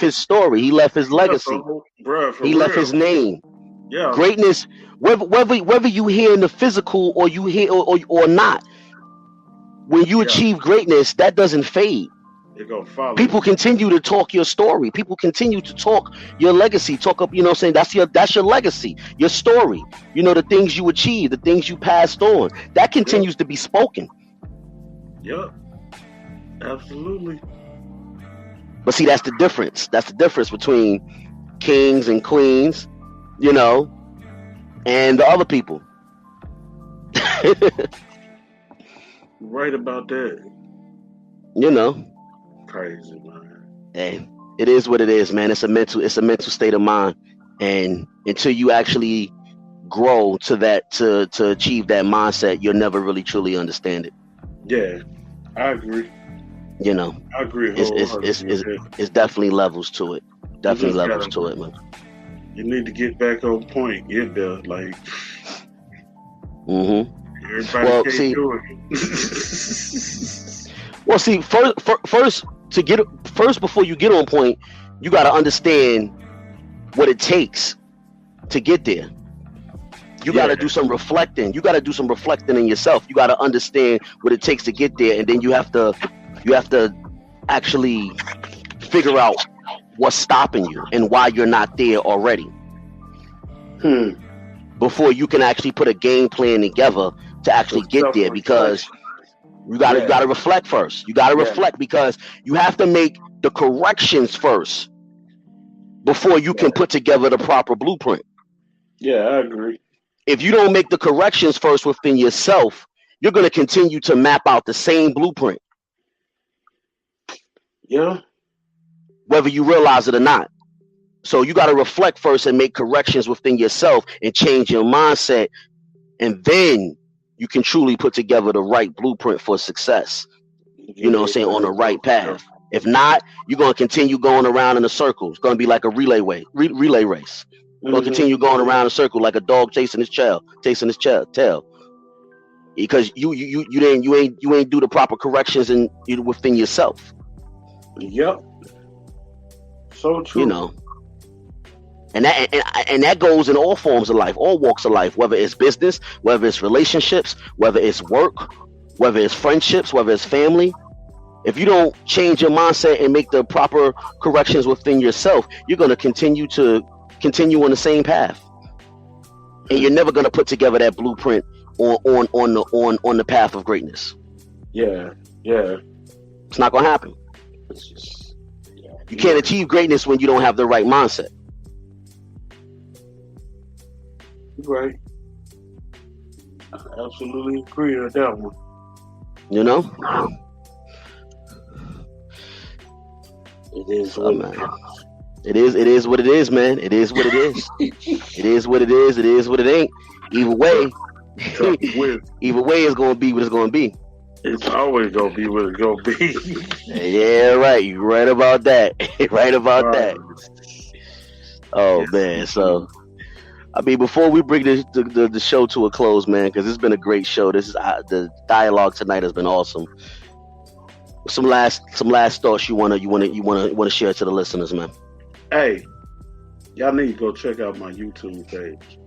C: his story. He left his legacy. He left his name.
B: Yeah.
C: Greatness, whether you hear in the physical or you hear or not, when you achieve greatness, that doesn't fade.
B: It gonna follow.
C: People continue to talk your story. People continue to talk your legacy. Talk up, you know what I'm saying? That's your legacy, your story. You know, the things you achieved, the things you passed on. That continues to be spoken.
B: Yep. Absolutely.
C: But see, that's the difference. That's the difference between kings and queens, you know, and the other people.
B: Right about that.
C: You know.
B: Crazy, man.
C: Hey, it is what it is, man. It's a mental state of mind. And until you actually grow to that to achieve that mindset, you'll never really truly understand it.
B: Yeah, I agree.
C: You know,
B: I agree.
C: It's definitely levels to it. Definitely levels to it, man.
B: You need to get back on point. Get there, like. Everybody can't do it.
C: Well, see, first before you get on point, you got to understand what it takes to get there. You got to do some reflecting. You got to do some reflecting in yourself. You got to understand what it takes to get there, and then you have to actually figure out what's stopping you and why you're not there already. Before you can actually put a game plan together to actually get there, because you got to reflect first. You got to reflect because you have to make the corrections first before you can put together the proper blueprint.
B: Yeah, I agree.
C: If you don't make the corrections first within yourself, you're going to continue to map out the same blueprint.
B: Yeah.
C: Whether you realize it or not. So you got to reflect first and make corrections within yourself and change your mindset. And then you can truly put together the right blueprint for success. You know what I'm saying? On the right path. If not, you're going to continue going around in a circle. It's going to be like a relay race. You're going to continue going around in a circle like a dog chasing his tail. Because you ain't do the proper corrections within yourself.
B: Yep. So true.
C: You know. And that goes in all forms of life, all walks of life, whether it's business, whether it's relationships, whether it's work, whether it's friendships, whether it's family. If you don't change your mindset and make the proper corrections within yourself, you're going to continue on the same path. And you're never going to put together that blueprint on the path of greatness.
B: Yeah.
C: It's not going to happen. You can't achieve greatness when you don't have the right mindset.
B: Right. I absolutely agree with that one.
C: You know?
B: It is what it
C: is. It is what it is, man. It is what it is. It is what it is. It is what it ain't. Either way, it's gonna be what it's gonna be.
B: It's always gonna be what it's gonna be.
C: Yeah, right. You're right about that. Right about that. Oh man, so I mean, before we bring the show to a close, man, because it's been a great show. The dialogue tonight has been awesome. some last thoughts you wanna share to the listeners, man?
B: Hey, y'all need to go check out my YouTube page.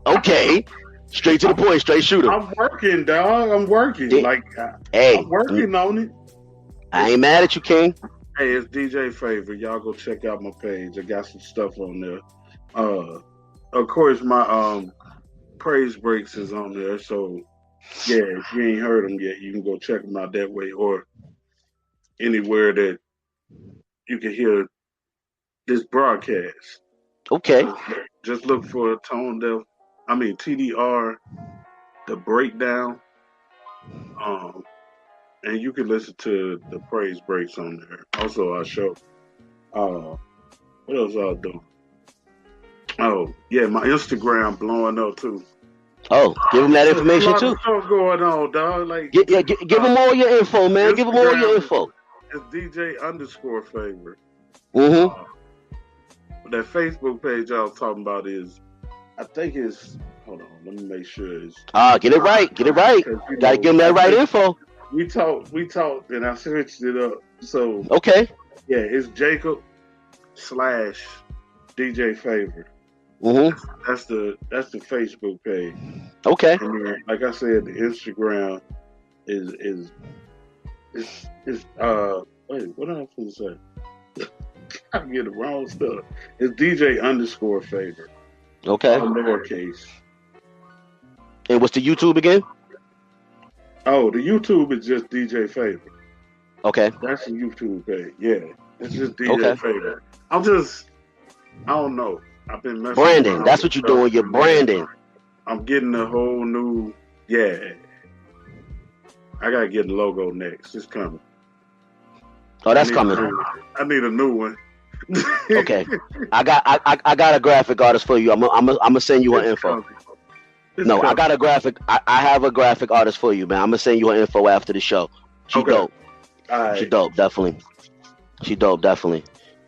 C: Okay. Straight to the point, straight shooter.
B: I'm working, dog. I'm working. I'm working on it.
C: I ain't mad at you, King.
B: Hey, it's DJ Favor. Y'all go check out my page. I got some stuff on there. Of course, my praise breaks is on there. So, yeah, if you ain't heard them yet, you can go check them out that way, or anywhere that you can hear this broadcast.
C: Okay.
B: Just look for TDR, the breakdown. And you can listen to the praise breaks on there. Also, our show. What else I'll do? Oh, yeah, my Instagram blowing up too.
C: Oh, give them that information too.
B: There's a lot of stuff going on, dog. Like,
C: give them all your info, man. Give them all your info.
B: It's DJ_Favor. That Facebook page I was talking about I think it's. Hold on, let me make sure it's.
C: Get it right. Gotta give them that right info.
B: We talked, and I switched it up. So
C: okay,
B: yeah, it's Jacob/DJ Favor. That's the Facebook page.
C: Okay.
B: And then, like I said, the Instagram is wait, what am I supposed to say? I get the wrong stuff. It's DJ_Favor.
C: Okay.
B: All lowercase.
C: And what's the YouTube again?
B: Oh, the YouTube is just DJ Favor.
C: Okay.
B: That's the YouTube page. Yeah. It's just DJ Favor. I don't know. I've been messing
C: branding. That's what you're doing. You're branding.
B: I'm getting a whole new. Yeah. I gotta get the logo next. It's coming.
C: Oh, that's coming.
B: I need a new one.
C: Okay. I got a graphic artist for you. I'm gonna send you her info. I got a graphic. I have a graphic artist for you, man. I'm gonna send you her info after the show. She dope. Right. She dope, definitely.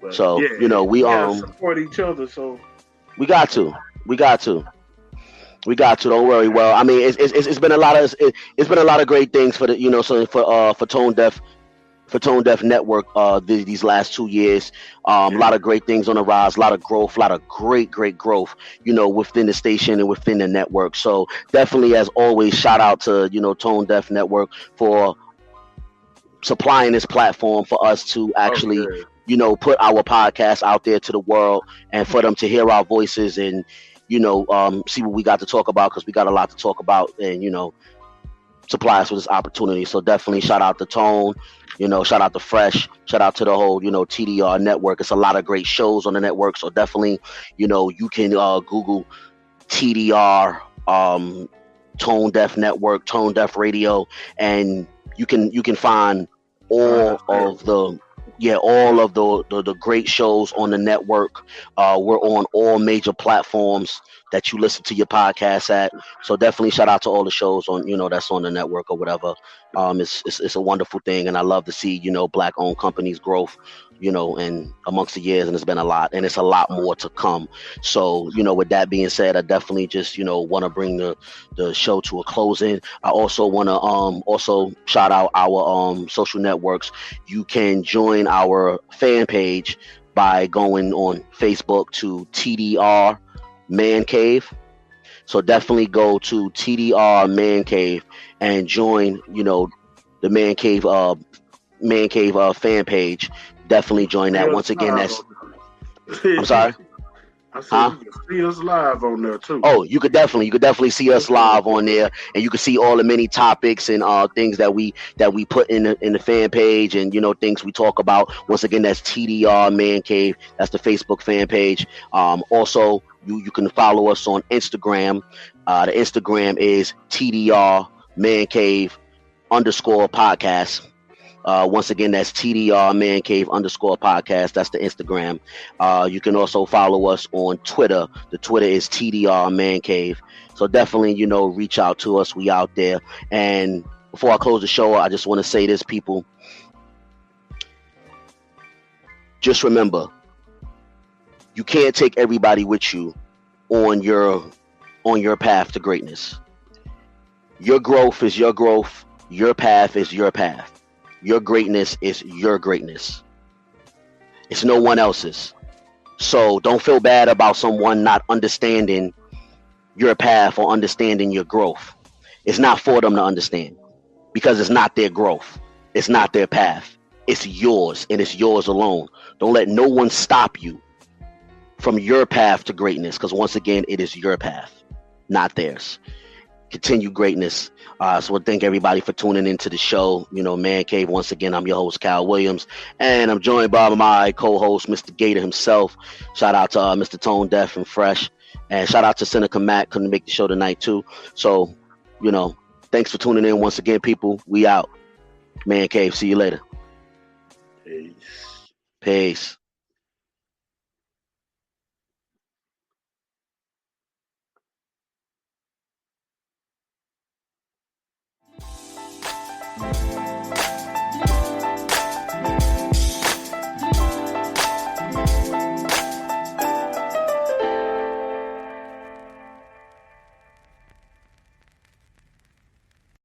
C: But, so yeah, we
B: support each other. So
C: we got to. Don't worry. Well, I mean, it's been a lot of great things for the for Tone Deaf. For Tone Deaf Network, these last 2 years, a lot of great things on the rise, a lot of growth, a lot of great growth, within the station and within the network. So definitely, as always, shout out to Tone Deaf Network for supplying this platform for us to actually, put our podcast out there to the world and for them to hear our voices and see what we got to talk about, because we got a lot to talk about, and supply us with this opportunity. So definitely shout out to Tone. Shout out to Fresh, shout out to the whole, TDR network. It's a lot of great shows on the network. So definitely, you can Google TDR, Tone Deaf Network, Tone Deaf Radio, and you can find all of the great shows on the network. We're on all major platforms that you listen to your podcast at. So definitely shout out to all the shows on, that's on the network or whatever. It's a wonderful thing. And I love to see, Black owned companies growth, and amongst the years, and it's been a lot, and it's a lot more to come. So, with that being said, I definitely just, want to bring the show to a closing. I also want to also shout out our social networks. You can join our fan page by going on Facebook to TDR Man Cave. So definitely go to TDR Man Cave and join, the Man Cave fan page. Definitely join that. Once again, that's. I'm sorry.
B: I said you can see us live on there too.
C: Oh, you could definitely see us live on there, and you can see all the many topics and things that we put in the fan page, and things we talk about. Once again, that's TDR Man Cave. That's the Facebook fan page. Also, you can follow us on Instagram. The Instagram is TDR Man Cave _podcast. Once again, that's TDR Man Cave _podcast. That's the Instagram. You can also follow us on Twitter. The Twitter is TDR Man Cave. So definitely, reach out to us. We out there. And before I close the show, I just want to say this, people. Just remember, you can't take everybody with you on your path to greatness. Your growth is your growth. Your path is your path. Your greatness is your greatness. It's no one else's. So don't feel bad about someone not understanding your path or understanding your growth. It's not for them to understand because it's not their growth. It's not their path. It's yours, and it's yours alone. Don't let no one stop you from your path to greatness, because once again, it is your path, not theirs. Continue greatness. So I thank everybody for tuning into the show. Man Cave, once again, I'm your host, Kyle Williams, and I'm joined by my co-host, Mr. Gator himself. Shout out to Mr. Tone Deaf and Fresh, and shout out to Seneca Matt, couldn't make the show tonight too. So, thanks for tuning in once again, people. We out. Man Cave, see you later.
B: Peace.
C: Peace.